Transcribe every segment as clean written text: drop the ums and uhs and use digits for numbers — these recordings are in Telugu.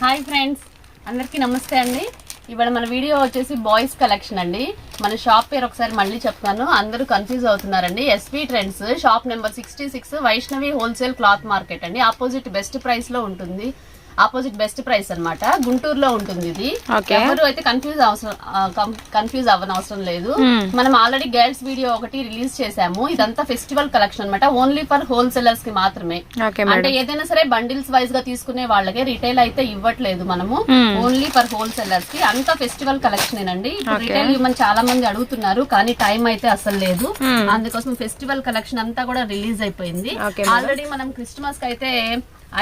హాయ్ ఫ్రెండ్స్, అందరికీ నమస్తే అండి. ఇవాళ మన వీడియో వచ్చేసి బాయ్స్ కలెక్షన్ అండి. మన షాప్ పేరు ఒకసారి మళ్ళీ చెప్తాను, అందరూ కన్ఫ్యూజ్ అవుతున్నారండి. SV trends, shop number 66, Vaishnavi wholesale cloth market అండి. ఆపోజిట్ బెస్ట్ ప్రైస్ లో ఉంటుంది. ఆపోజిట్ బెస్ట్ ప్రైస్ అన్నమాట, గుంటూరులో ఉంటుంది ఇది. ఎవరు అయితే కన్ఫ్యూజ్ అవ్వనవసరం లేదు. మనం ఆల్రెడీ గర్ల్స్ వీడియో ఒకటి రిలీజ్ చేసాము. ఇదంతా ఫెస్టివల్ కలెక్షన్ అన్నమాట, ఓన్లీ ఫర్ హోల్సేలర్స్ కి మాత్రమే. అంటే ఏదైనా సరే బండిల్స్ వైజ్ గా తీసుకునే వాళ్ళకి రిటైల్ అయితే ఇవ్వట్లేదు మనము, ఓన్లీ ఫర్ హోల్సేలర్స్ కి. అంతా ఫెస్టివల్ కలెక్షన్ ఏనండి. రిటైల్ ఇవ్వమని చాలా మంది అడుగుతున్నారు, కానీ టైం అయితే అసలు లేదు. అందుకోసం ఫెస్టివల్ కలెక్షన్ అంతా కూడా రిలీజ్ అయిపోయింది. ఆల్రెడీ మనం క్రిస్మస్ కి అయితే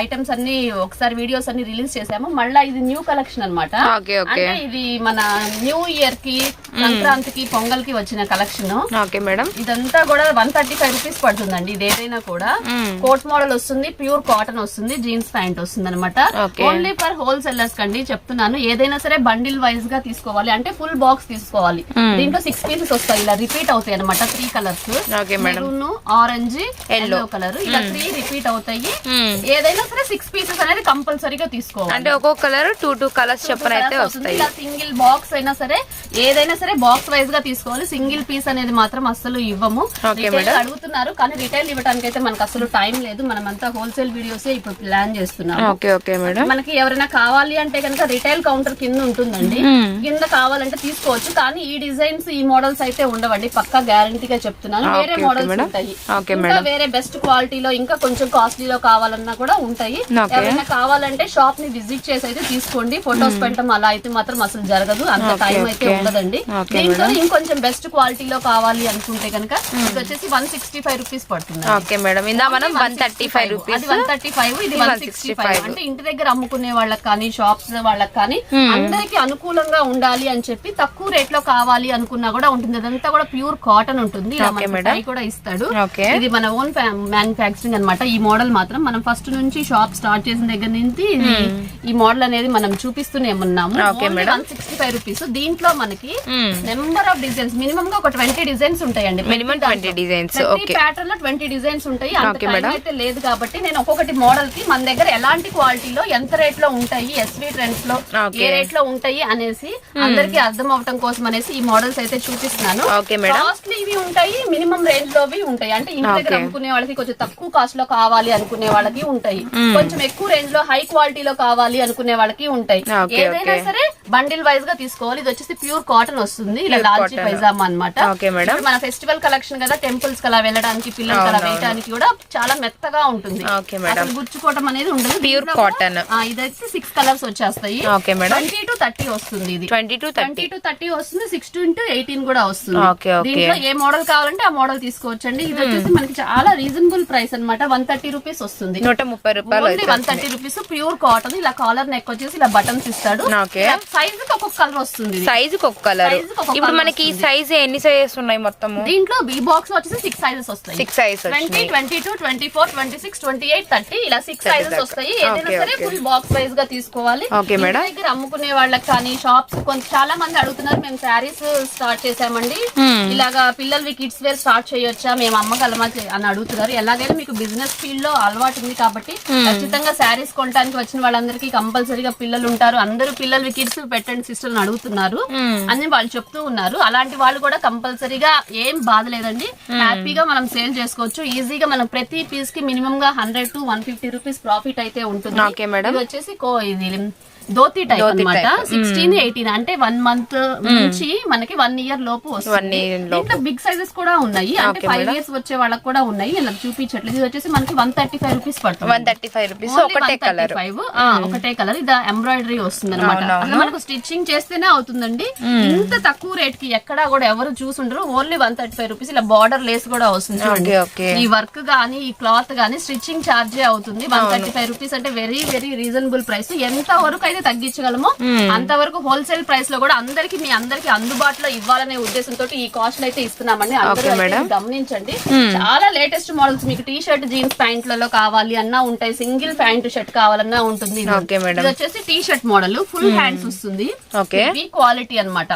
ఐటమ్స్ అన్ని ఒకసారి వీడియోస్ అన్ని రిలీజ్ చేసాము. మళ్ళీ ఇది న్యూ కలెక్షన్ అన్నమాట. అంటే ఇది మన న్యూ ఇయర్ కి, సంక్రాంతికి, పొంగల్ కి వచ్చిన కలెక్షన్. ఇదంతా కూడా 135 రూపీస్ పడుతుందండి. ఇది ఏదైనా కూడా కోట్ మోడల్ వస్తుంది, ప్యూర్ కాటన్ వస్తుంది, జీన్స్ ప్యాంట్ వస్తుంది అనమాట. ఓన్లీ ఫర్ హోల్సేలర్స్ కండి చెప్తున్నాను. ఏదైనా సరే బండిల్ వైజ్ గా తీసుకోవాలి అంటే ఫుల్ బాక్స్ తీసుకోవాలి. దీంట్లో 6 పీసెస్ వస్తాయి, ఇలా రిపీట్ అవుతాయి అనమాట. 3 colours, maroon, orange, yellow colour, ఇలా 3 రిపీట్ అవుతాయి. ఏదైనా సరే 6 పీసెస్ అనేది కంపల్సరీగా తీసుకోవాలి. అంటే ఒక్కొక్క కలర్ 2 కలర్స్ చెప్పని అయితే వస్తాయి. ఇలా సింగిల్ బాక్స్ అయినా సరే, ఏదైనా సరే బాక్స్ వైజ్ గా తీసుకోవాలి. సింగిల్ పీస్ అనేది మాత్రం అస్సలు ఇవ్వము. అడుగుతున్నారు, కానీ రిటైల్ ఇవ్వడానికి అయితే మనకు అసలు టైం లేదు. మనమంతా హోల్సేల్ వీడియోస్ ఇప్పుడు ప్లాన్ చేస్తున్నాం. మనకి ఎవరైనా కావాలి అంటే కనుక రిటైల్ కౌంటర్ కింద ఉంటుందండి, కింద కావాలంటే తీసుకోవచ్చు. కానీ ఈ డిజైన్స్, ఈ మోడల్స్ అయితే ఉండవండి, పక్కా గ్యారంటీగా చెప్తున్నాను. వేరే మోడల్స్ ఉంటాయి, ఇంకా వేరే బెస్ట్ క్వాలిటీలో, ఇంకా కొంచెం కాస్ట్లీలో కావాలన్నా కూడా ఉంటాయి. ఎవరైనా కావాలంటే షాప్ ని విజిట్ చేసి అయితే తీసుకోండి. ఫొటోస్ పెట్టడం అలా అయితే మాత్రం అసలు జరగదు, అంత టైం అయితే ఉండదండి. దీంట్లో ఇంకొంచెం బెస్ట్ క్వాలిటీలో కావాలి అనుకుంటే కనుక ఇది వచ్చేసి 165 రూపీస్ పడుతుంది. ఓకే మేడం, ఇందా మనం 135 రూపీస్, అది 135, ఇది 165. అంటే ఇంటి దగ్గర అమ్ముకునే వాళ్ళకి కానీ, షాప్స్ వాళ్ళకి కానీ అందరికి అనుకూలంగా ఉండాలి అని చెప్పి తక్కువ రేట్ లో కావాలి అనుకున్నా కూడా ఉంటుంది. అదంతా కూడా ప్యూర్ కాటన్ ఉంటుంది, కూడా ఇస్తాడు. ఇది మన ఓన్ మ్యానుఫ్యాక్చరింగ్ అనమాట. ఈ మోడల్ మాత్రం మనం ఫస్ట్ నుంచి షాప్ స్టార్ట్ చేసిన దగ్గర నుంచి ఈ మోడల్ అనేది మనం చూపిస్తూనే ఉన్నాము. 165 రూపీస్. దీంట్లో మనకి నెంబర్ ఆఫ్ డిజైన్స్, మినిమం గా ఒక 20 డిజైన్స్ ఉంటాయండి. మినిమం 20 డిజైన్స్, ప్యాటర్న్ లో 20 డిజైన్స్ ఉంటాయి. అయితే లేదు కాబట్టి నేను ఒక్కొక్కటి మోడల్ కి మన దగ్గర ఎలాంటి క్వాలిటీలో, ఎంత రేట్ లో ఉంటాయి, ఎస్వి ట్రెండ్స్ లో ఏ రేట్ లో ఉంటాయి అనేసి అందరికి అర్థం అవటం కోసం అనేసి ఈ మోడల్స్ అయితే చూపిస్తున్నాను. కాస్ట్లీ ఇవి ఉంటాయి, మినిమం రేంజ్ లోవి ఉంటాయి. అంటే ఇంటి దగ్గర అమ్ముకునే వాళ్ళకి కొంచెం తక్కువ కాస్ట్ లో కావాలి అనుకునే వాళ్ళకి ఉంటాయి, కొంచెం ఎక్కువ రేంజ్ లో హై క్వాలిటీలో కావాలి అనుకునే వాళ్ళకి ఉంటాయి. ఏదైనా సరే బండిల్ వైజ్ గా తీసుకోవాలి. ఇది వచ్చేసి ప్యూర్ కాటన్ వస్తుంది, ఇలా లాల్చీ పైజామా అనమాట. మన ఫెస్టివల్ కలెక్షన్ కదా, టెంపుల్స్ కలా వెళ్ళడానికి, పిల్లలకి అలా వేయడానికి కూడా చాలా మెత్తగా ఉంటుంది, గుచ్చుకోవటం అనేది ఉండదు. Pure cotton. ఇదైతే 6 కలర్స్ వచ్చేస్తాయి. 20 to 30 వస్తుంది. ఇది 20 to 30 వస్తుంది. 6 to 18 కూడా వస్తుంది. దీంట్లో ఏ మోడల్ కావాలంటే ఆ మోడల్ తీసుకోవచ్చండి. ఇది వచ్చేసి మనకి చాలా రీజనబుల్ ప్రైస్ అనమాట. 130 రూపీస్ వస్తుంది. 130 రూపాయలు, 130 రూపీస్. Pure cotton. ఇలా కాలర్ నెక్ వచ్చేసి ఇలా బటన్స్ ఇస్తాడు. సైజ్ కి ఒక్కొక్క కలర్ వస్తుంది. సైజ్ కి ఒక్కొక్క కలర్. ఇప్పుడు మనకి ఈ సైజ్ ఎన్ని సైజెస్ ఉన్నాయి మొత్తం? దీంట్లో ఈ బాక్స్ లో వచ్చేసి 6 సైజెస్ వస్తాయి. 6 సైజెస్, 20, 22, 24, 26, 28, 30 ఇలా 6 సైజెస్ వస్తాయి. ఏదైనా సరే ఫుల్ బాక్స్ వైజ్ గా తీసుకోవాలి. దగ్గర అమ్ముకునే వాళ్ళకి కానీ, షాప్స్ చాలా మంది అడుగుతున్నారు, మేము శారీస్ స్టార్ట్ చేసామండి, ఇలాగా పిల్లలవి కిడ్స్ వేర్ స్టార్ట్ చేయొచ్చా, మేము అమ్మగలమా అని అడుగుతున్నారు. ఎలాగైనా మీకు బిజినెస్ ఫీల్డ్ లో అలవాటు ఉంది కాబట్టి ఖచ్చితంగా శారీస్ కొనడానికి వచ్చిన వాళ్ళందరికీ కంపల్సరీగా పిల్లలు ఉంటారు. అందరూ పిల్లలు కిడ్స్ పెట్టండి సిస్టర్ అని అడుగుతున్నారు అని వాళ్ళు చెప్తూ ఉన్నారు. అలాంటి వాళ్ళు కూడా కంపల్సరీగా ఏం బాధ లేదండి, హ్యాపీగా మనం సేల్ చేసుకోవచ్చు. ఈజీగా మనం ప్రతి పీస్ కి మినిమం గా 100 to 150 రూపీస్ ప్రాఫిట్ అయితే ఉంటుంది. ఇది వచ్చేసి ఇది ధోతి టైప్ అన్నమాట. 16, 18 అంటే 1 మంత్ నుంచి మనకి 1 ఇయర్ లోపు వస్తుంది. ఇంకా బిగ్ సైజెస్ కూడా ఉన్నాయి, అంటే 5 ఇయర్స్ వచ్చే వాళ్ళకి కూడా ఉన్నాయి. ఇలా చూపించట్లేదు. ఇది వచ్చేసి మనకి 135 రూపీస్ పడుతుంది. 135 రూపీస్, ఒకటే కలర్. ఒకటే కలర్. ఇది ఎంబ్రాయిడరీ వస్తుంది అనమాట. మనకు స్టిచ్చింగ్ చేస్తేనే అవుతుందండి. ఇంత తక్కువ రేట్ కి ఎక్కడా కూడా ఎవరు చూసుండరు. Only 135 rupees. ఇలా బార్డర్ లేస్ కూడా వస్తుంది. ఈ వర్క్ గానీ, ఈ క్లాత్ గానీ స్టిచ్చింగ్ ఛార్జే అవుతుంది. 135 రూపీస్ అంటే వెరీ వెరీ రీజనబుల్ ప్రైస్. ఎంత వరకు అయితే తగ్గించగలమో అంతవరకు హోల్సేల్ ప్రైస్ లో కూడా మీ అందరికి అందుబాటులో ఇవ్వాలనే ఉద్దేశంతో ఈ కాస్ట్ అయితే ఇస్తున్నామండి. అందరూ గమనించండి. చాలా లేటెస్ట్ మోడల్స్ మీకు టీ షర్ట్, జీన్స్ ప్యాంట్లలో కావాలి అన్నా ఉంటాయి, సింగిల్ ప్యాంట్ షర్ట్ కావాలన్నా ఉంటుంది. ఇది వచ్చేసి T shirt model, full hands వస్తుంది. ఓకే, హెవీ క్వాలిటీ అన్నమాట.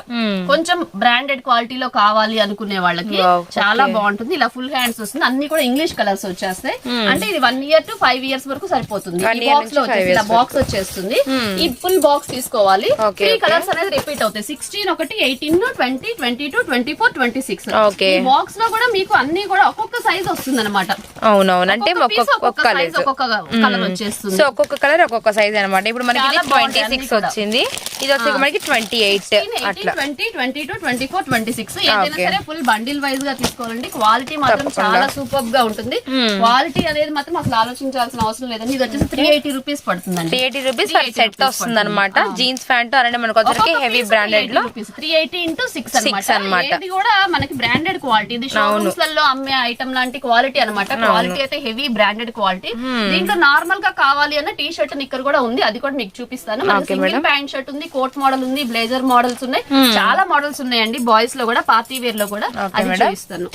కొంచెం బ్రాండెడ్ క్వాలిటీలో కావాలి అనుకునే వాళ్ళకి చాలా బాగుంటుంది. ఇలా ఫుల్ హ్యాండ్స్ వస్తుంది. అన్ని కూడా ఇంగ్లీష్ కలర్స్ వచ్చేస్తాయి. అంటే ఇది 1 year to 5 years వరకు సరిపోతుంది. ఈ బాక్స్ లో వచ్చేసి ఇలా బాక్స్ వచ్చేస్తుంది. ఈ ఫుల్ బాక్స్ తీసుకోవాలి. 3 కలర్స్ అనేది రిపీట్ అవుతాయి. 16 ఒకటి, 18, 20, 22, 24, 26. ఈ బాక్స్ లో కూడా మీకు అన్ని కూడా ఒక్కొక్క సైజ్ వస్తుంది అనమాట. అవునవును, అంటే ఒక్కొక్క కలర్ వచ్చేస్తుంది. సో ఒక్కొక్క కలర్ ఒక్కొక్క సైజ్ అనమాట. ఇప్పుడు మనకి 26 వచ్చింది, ఇది వచ్చేసి మనకి 28 అట్లా 20, 22, 24, 26. ఏదైనా సరే ఫుల్ బండిల్ వైజ్ గా తీసుకోవాలండి. క్వాలిటీ మాత్రం చాలా సూపర్ గా ఉంటుంది. క్వాలిటీ అనేది మాత్రం అసలు ఆలోచించాల్సిన అవసరం లేదండి. ఇది వచ్చేసి 380 రూపీస్ పడుతుందండి. 380 రూపీస్ సెట్ వస్తుంది అనమాట. జీన్స్ ప్యాంట్ అలాంటి మనకు వచ్చరికి హెవీ బ్రాండెడ్ లో 380 into 6 అన్నమాట. ఇది కూడా మనకి బ్రాండెడ్ క్వాలిటీ. ఇది షోరూమ్స్ లలో అమ్మే ఐటమ్ లాంటి క్వాలిటీ అనమాట. క్వాలిటీ అయితే హెవీ బ్రాండెడ్ క్వాలిటీ. దీంట్లో నార్మల్ గా కావాలి అన్న టీ షర్ట్ నిక్కర్ కూడా ఉంది. అది కూడా మీకు చూపిస్తాను. మనకి సింగిల్ ప్యాంట్ షర్ట్ ఉంది, కోట్ మోడల్ ఉంది, బ్లేజర్ మోడల్స్ ఉన్నాయి. చాలా మోడల్స్ ఉన్నాయండి. బాయ్స్ లో కూడా, పార్టీ వేర్ లో కూడా. అది చూపిస్తాను.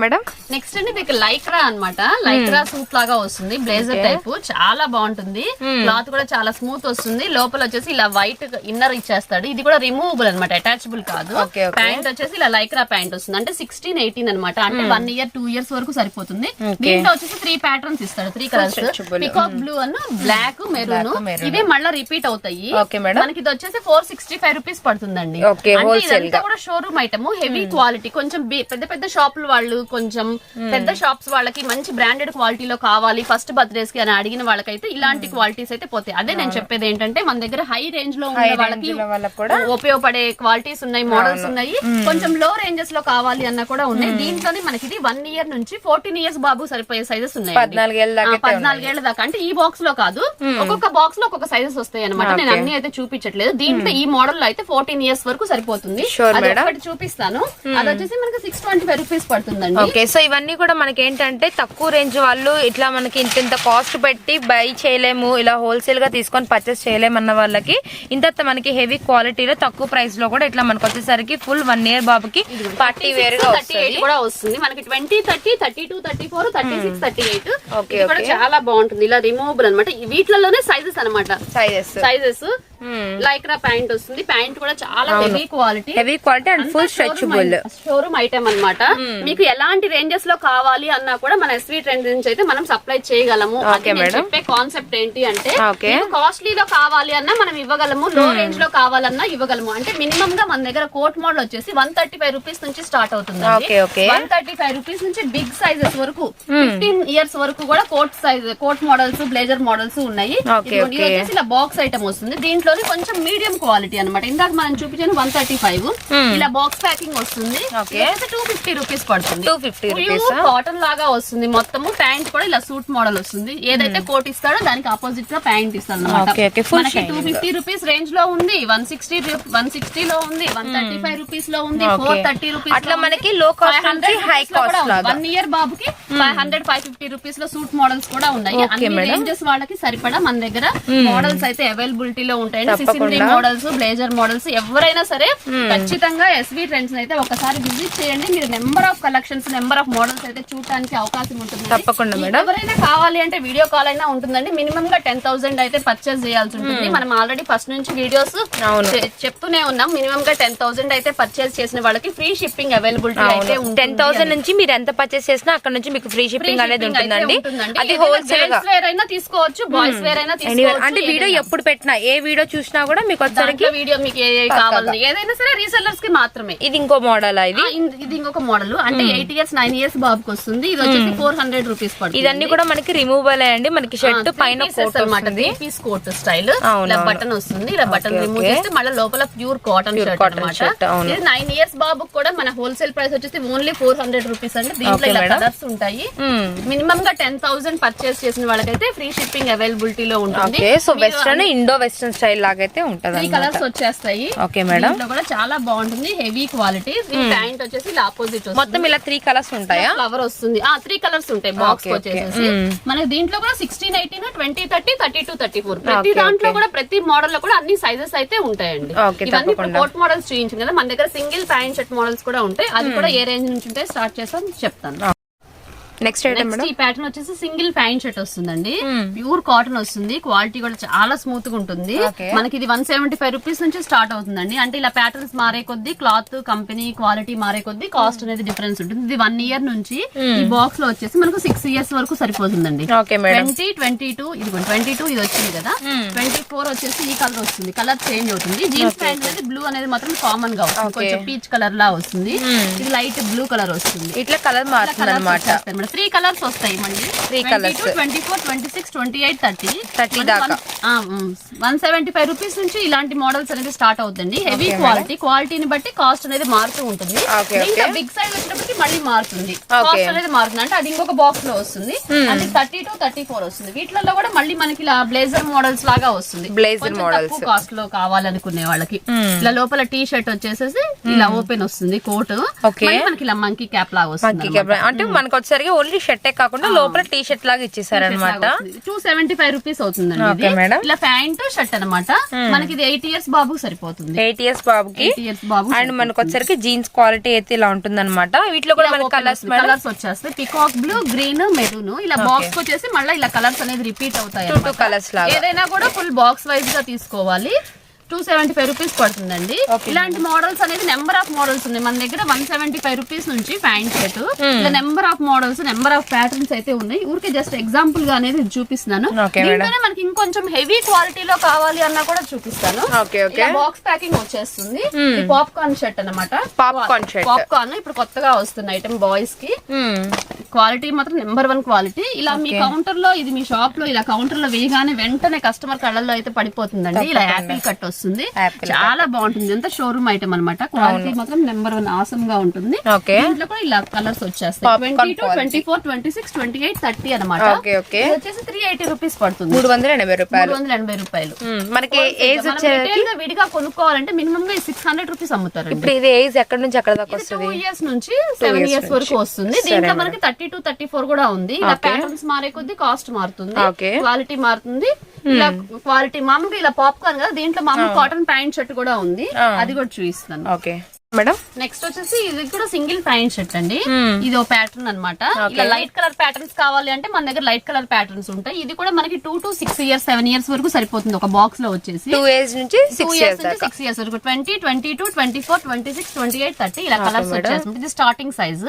మేడం నెక్స్ట్ అండి మీకు లైక్రా అన్నమాట. లైక్రా సూట్ లాగా వస్తుంది. బ్లేజర్ టైప్ చాలా బాగుంటుంది. క్లాత్ కూడా చాలా స్మూత్ వస్తుంది. లోపల వచ్చేసి ఇలా వైట్ ఇన్నర్ ఇచ్చేస్తాడు. ఇది కూడా రిమూవబుల్ అనమాట, అటాచబుల్ కాదు. ప్యాంట్ వచ్చేసి ఇలా లైక్రా ప్యాంట్ వస్తుంది. అంటే 16, 18 అనమాట. అంటే 1 year 2 years వరకు సరిపోతుంది. దీంట్లో వచ్చేసి 3 ప్యాటర్న్స్ ఇస్తాడు. 3 కలర్స్, పికాక్ బ్లూ అన్న బ్లాక్, మెరూన్. ఇవే మళ్ళీ రిపీట్ అవుతాయి. మనకి ఇది వచ్చేసి 465 రూపీస్ పడుతుందండి. ఇదంతా కూడా షోరూమ్ ఐటమ్, హెవీ క్వాలిటీ. కొంచెం పెద్ద పెద్ద షాపులు వాళ్ళు, కొంచెం పెద్ద షాప్స్ వాళ్ళకి మంచి బ్రాండెడ్ క్వాలిటీలో కావాలి ఫస్ట్ బర్త్డేస్ కి అని అడిగిన వాళ్ళకైతే ఇలాంటి క్వాలిటీస్ అయితే పోతాయి. అదే నేను చెప్పేది ఏంటంటే మన దగ్గర హై రేంజ్ లో ఉన్న వాళ్ళకి ఉపయోగపడే క్వాలిటీస్ ఉన్నాయి, మోడల్స్ ఉన్నాయి. కొంచెం లో రేంజెస్ లో కావాలి అన్న కూడా ఉన్నాయి. దీంట్లోనే మనకి ఇది 1 year నుంచి 14 years బాబు సరిపోయే సైజెస్ ఉన్నాయి. 14 ఏళ్ల దాకా. అంటే ఈ బాక్స్ లో కాదు, ఒక్కొక్క బాక్స్ లో ఒక్కొక్క సైజెస్ వస్తాయి అనమాట. నేను అన్ని అయితే చూపించట్లేదు. దీంట్లో ఈ మోడల్ లో అయితే 14 years వరకు సరిపోతుంది. అది ఒకటి చూపిస్తాను. అది వచ్చేసి మనకి 625 రూపీస్ పడుతుందండి. ఓకే, సో ఇవన్నీ కూడా మనకి ఏంటంటే తక్కువ రేంజ్ వాళ్ళు ఇట్లా మనకి ఇంత కాస్ట్ పెట్టి బై చేయలేము, ఇలా హోల్సేల్ గా తీసుకొని పర్చేస్ చేయలేమన్న వాళ్ళకి ఇంత మనకి హెవీ క్వాలిటీలో తక్కువ ప్రైస్ లో కూడా ఇట్లా మనకు వచ్చేసరికి ఫుల్ 1 year బాబుకి పార్టీ వేర్ గా కూడా వస్తుంది. మనకి 20, 30, 32, 34, 36, 38. ఓకే, చాలా బాగుంటుంది. ఇలా రిమూవబుల్ అనమాట. వీటిలోనే సైజెస్ అనమాట. సైజెస్ లైక్రా ప్యాంట్ వస్తుంది. ప్యాంట్ కూడా చాలా heavy quality and full stretchable showroom item అన్నమాట. మీకు ఎలాంటి రేంజెస్ లో కావాలి అన్నా కూడా మన ఎస్వీ ట్రెండ్ నుంచి అయితే మనం సప్లై చేయగలము. చెప్పే కాన్సెప్ట్ ఏంటి అంటే కాస్ట్లీలో కావాలి అన్నా మనం ఇవ్వగలము, లో రేంజ్ లో కావాలన్నా ఇవ్వగలము. అంటే మినిమం గా మన దగ్గర కోట్ మోడల్ వచ్చేసి 135 రూపీస్ నుంచి స్టార్ట్ అవుతుంది. 135 రూపీస్ నుంచి బిగ్ సైజెస్ వరకు 15 years వరకు కూడా కోట్ మోడల్స్, బ్లేజర్ మోడల్స్ ఉన్నాయి. ఇది వచ్చేసి ఇలా బాక్స్ ఐటమ్ వస్తుంది. దీంట్లో కొంచెం మీడియం క్వాలిటీ అనమాట. ఇందాక మనం చూపించాను 135. ఇలా బాక్స్ ప్యాకింగ్ వస్తుంది. 250 రూపీస్ పడుతుంది. కాటన్ లాగా వస్తుంది మొత్తము. ప్యాంట్ కూడా ఇలా సూట్ మోడల్ వస్తుంది. ఏదైతే కోట్ ఇస్తాడో దానికి ఆపోజిట్ గా ప్యాంట్ ఇస్తాడు అనమాట. మనకి 250 రూపీస్ రేంజ్ లో ఉంది, 160 లో ఉంది, 135 రూపీస్ లో ఉంది, 430 రూపీస్ అట్లా మనకి లో కాస్ట్ నుంచి హై కాస్ట్ 1 year బాబుకి 500, 550 రూపీస్ లో సూట్ మోడల్స్ కూడా ఉన్నాయి. అన్ని రేంజెస్ వాళ్ళకి సరిపడా మన దగ్గర మోడల్స్ అయితే అవైలబిలిటీ లో ఉంటాయి. సిసింద్రీ మోడల్స్, బ్లేజర్ మోడల్స్ ఎవరైనా సరే ఖచ్చితంగా ఎస్వీ ట్రెండ్స్ అయితే ఒకసారి విజిట్ చేయండి. మీరు number of collections, number of models అయితే చూడడానికి అవకాశం ఉంటుంది. తప్పకుండా మేడం. ఎవరైనా కావాలి అంటే వీడియో కాల్ అయినా ఉంటుందండి. మినిమం గా 10,000 అయితే పర్చేస్ చేయాల్సి ఉంటుంది. మనం ఆల్రెడీ ఫస్ట్ నుంచి వీడియోస్ చెప్తూనే ఉన్నాం. మినిమం గా 10,000 అయితే పర్చేస్ చేసిన వాళ్ళకి ఫ్రీ షిప్పింగ్ అవైలబిలిటీ అయితే 10,000 నుంచి మీరు ఎంత పర్చేస్ చేసినా అక్కడ నుంచి మీకు ఫ్రీ షిప్పింగ్ అనేది ఉంటుందండి. అది హోల్సేల్ వేర్ అయినా తీసుకోవచ్చు, బాయ్స్ వేర్ అయినా తీసుకోవచ్చు. అంటే వీడియో ఎప్పుడు పెట్టినా, ఏ వీడియో చూసినా కూడా మీకు వచ్చరికి వీడియో మీకు కావాలి ఏదైనా సరే రీసెల్లర్స్ కి మాత్రమే. ఇది ఇంకో మోడల్, ఇది ఇంకొక మోడల్. అంటే 8 years 9 years బాబుకి వస్తుంది. ఇది వచ్చేసి 400 రూపీస్ పడుతుంది. ఇదన్నీ కూడా మనకి రిమూవబుల్ అండి. మనకి షర్ట్ పైన కోట్ అన్నమాట, 3 piece కోట్ స్టైల్. ఇలా బటన్ వస్తుంది. ఇలా బటన్ రిమూవ్ చేస్తే మళ్ళీ లోపల ప్యూర్ కాటన్ షర్ట్ అన్నమాట. ఇది 9 years బాబుకి కూడా మన హోల్సేల్ ప్రైస్ వచ్చేసి ఓన్లీ 400 రూపీస్ అండి. దీంట్లో ఇలా కలర్స్ ఉంటాయి. మినిమం గా 10,000 పర్చేస్ చేసిన వాళ్ళకైతే ఫ్రీ షిప్పింగ్ అవైలబిలిటీ లో ఉంటుంది. So western, Indo western style లాగైతే ఉంటది. 3 కలర్స్ వచ్చేస్తాయి. Okay madam. కూడా చాలా బాగుంటుంది, హెవీ క్వాలిటీ. ప్యాంట్ వచ్చేసి ఇలా ఆపోజిట్ మొత్తం ఇలా 3 కలర్స్ ఉంటాయా? ఫ్లవర్ వస్తుంది. 3 కలర్స్ ఉంటాయి బాక్స్ వచ్చేసి. మనకి దీంట్లో కూడా 16, 18, 20, 30, 32, 34 ప్రతి దాంట్లో కూడా ప్రతి మోడల్ లో కూడా అన్ని సైజెస్ అయితే ఉంటాయండి. ఇవన్నీ కోట్ మోడల్స్ చూపించాం కదా. మన దగ్గర సింగిల్ ప్యాంట్ షర్ట్ మోడల్స్ కూడా ఉంటాయి. అది కూడా ఏ రేంజ్ నుంచి ఉంటే స్టార్ట్ చేస్తాం చెప్తాను. నెక్స్ట్ ఐటమ్ నెక్స్ట్ ఈ ప్యాటర్న్ వచ్చేసి సింగిల్ ప్యాంట్ షర్ట్ వస్తుందండి. ప్యూర్ కాటన్ వస్తుంది, క్వాలిటీ కూడా చాలా స్మూత్ గా ఉంటుంది. మనకి ఇది 175 రూపీస్ నుంచి స్టార్ట్ అవుతుందండి. అంటే ఇలా ప్యాటర్న్స్ మారే కొద్దీ క్లాత్ కంపెనీ క్వాలిటీ మారే కొద్దీ కాస్ట్ అనేది డిఫరెన్స్ ఉంటుంది. ఇది 1 ఇయర్ నుంచి ఈ బాక్స్ లో వచ్చేసి మనకు 6 ఇయర్స్ వరకు సరిపోతుందండి. 20, 22 ఇది 22 ఇది వచ్చింది కదా, 24 వచ్చేసి ఈ కలర్ వస్తుంది. కలర్ చేంజ్ అవుతుంది. జీన్స్ ప్యాంట్ అనేది బ్లూ అనేది మాత్రం కామన్ గా వస్తుంది, కొంచెం పీచ్ కలర్ లా వస్తుంది. ఇది లైట్ బ్లూ కలర్ వస్తుంది. ఇట్లా కలర్ మారుతుంది అనమాట. 3 కలర్స్ వస్తాయి మళ్ళీ. 22, 24, 26, 28, 30 దాకా 175 రూపీస్ నుంచి ఇలాంటి మోడల్స్ అనేది స్టార్ట్ అవుతుంది. హెవీ క్వాలిటీని బట్టి కాస్ట్ అనేది మారుతూ ఉంటుంది. ఇంకా బిగ్ సైజ్ వచ్చినప్పటికి మళ్ళీ మారుతుంది, కాస్ట్ అనేది మారుతుంది. అంటే అది ఇంకొక బాక్స్ లో వస్తుంది. అది 32, 34 వస్తుంది. వీటిలో కూడా మళ్ళీ మనకి ఇలా బ్లేజర్ మోడల్స్ లాగా వస్తుంది. బ్లేజర్ మోడల్స్ కాస్ట్ లో కావాలనుకునే వాళ్ళకి ఇలా లోపల టీ షర్ట్ వచ్చేసేసి ఇలా ఓపెన్ వస్తుంది, కోట్ మనకి ఇలా మంకీ క్యాప్ లాగా వస్తుంది. అంటే మనకు వచ్చేసరికి ఓన్లీ షర్టే కాకుండా లోపల టీ షర్ట్ లాగా ఇచ్చేసారనమాట. 275 రూపీస్ అవుతుందండి. ఇలా ప్యాంట్ షర్ట్ అనమాట. మనకి ఇది 8 ఇయర్స్ బాబు సరిపోతుంది. 8 ఇయర్స్ బాబుకి. అండ్ మనకు వచ్చేసరికి జీన్స్ క్వాలిటీ అయితే ఇలా ఉంటుంది అనమాట. వీటిలో కూడా మనకి కలర్స్ వచ్చేస్తాయి. Peacock blue, green, maroon. ఇలా బాక్స్ వచ్చేసి మళ్ళీ ఇలా కలర్స్ అనేది రిపీట్ అవుతాయి. 2 కలర్స్ లాగా. ఏదైనా కూడా ఫుల్ బాక్స్ వైజ్ గా తీసుకోవాలి. 275 రూపీస్ పడుతుందండి. ఇలాంటి మోడల్స్ అనేది నెంబర్ ఆఫ్ మోడల్స్ ఉన్నాయి మన దగ్గర. 175 రూపీస్ నుంచి ప్యాంట్ షర్ట్ ఇలా number of models, number of patterns అయితే ఉన్నాయి. ఊరికే జస్ట్ ఎగ్జాంపుల్ గా అనేది చూపిస్తున్నాను. దీంట్లోనే మనకి ఇంకొంచెం హెవీ క్వాలిటీలో కావాలి అన్నా కూడా చూపిస్తాను. బాక్స్ ప్యాకింగ్ వచ్చేస్తుంది. పాప్కార్న్ షర్ట్ అనమాట. పాప్కార్న్ ఇప్పుడు కొత్తగా వస్తున్న ఐటమ్ బాయ్స్ కి. క్వాలిటీ మాత్రం నెంబర్ 1 క్వాలిటీ. ఇలా మీ కౌంటర్ లో, ఇది మీ షాప్ లో ఇలా కౌంటర్ లో వేయగానే వెంటనే కస్టమర్ కళ్ళల్లో అయితే పడిపోతుందండి. ఇలా యాపిల్ కట్ వస్తుంది, చాలా బాగుంటుంది. అంతా షోరూమ్ ఐటమ్ అనమాట. క్వాలిటీ మాత్రం నెంబర్ 1 ఆసమ్ గా ఉంటుంది. దీంట్లో కూడా ఇలా కలర్స్ వచ్చేస్తాయి. 22, 24, 26, 28, 30 అనమాట. వచ్చేసి 380 రూపీస్ పడుతుంది. 380 రూపాయలు. మనకి ఏజ్ విడిగా కొనుక్కోవాలంటే మినిమం గా 600 రూపీస్ అమ్ముతారు. ఇప్పుడు ఇది ఏజ్ ఎక్కడ నుంచి ఎక్కడ దాకా వస్తుంది? 2 ఇయర్స్ నుంచి 7 ఇయర్స్ వరకు వస్తుంది. దీంట్లో మనకి 32, 34 కూడా ఉంది. ఇలా ప్యాటర్న్స్ మారే కొద్దీ కాస్ట్ మారుతుంది, క్వాలిటీ మారుతుంది. ఇలా క్వాలిటీ మామూలుగా ఇలా పాప్కార్న్ కదా, దీంట్లో మామూలు కాటన్ ప్యాంట్ షర్ట్ కూడా ఉంది. అది కూడా చూపిస్తాను. Okay madam. నెక్స్ట్ వచ్చేసి ఇది కూడా సింగిల్ ప్యాంట్ షర్ట్ అండి. ఇది ఒక ప్యాటర్న్ అనమాట. ఇలా లైట్ కలర్ ప్యాటర్న్స్ కావాలి అంటే మన దగ్గర లైట్ కలర్ ప్యాటర్న్స్ ఉంటాయి. ఇది కూడా మనకి 2 to 6 ఇయర్స్ 7 ఇయర్స్ వరకు సరిపోతుంది ఒక బాక్స్ లో వచ్చేసి. 2 ఇయర్స్ నుంచి 6 ఇయర్స్ వరకు 20, 22, 24, 26, 28, 30 ఇలా కలర్స్ వచ్చేస్తుంది. ఇది starting size.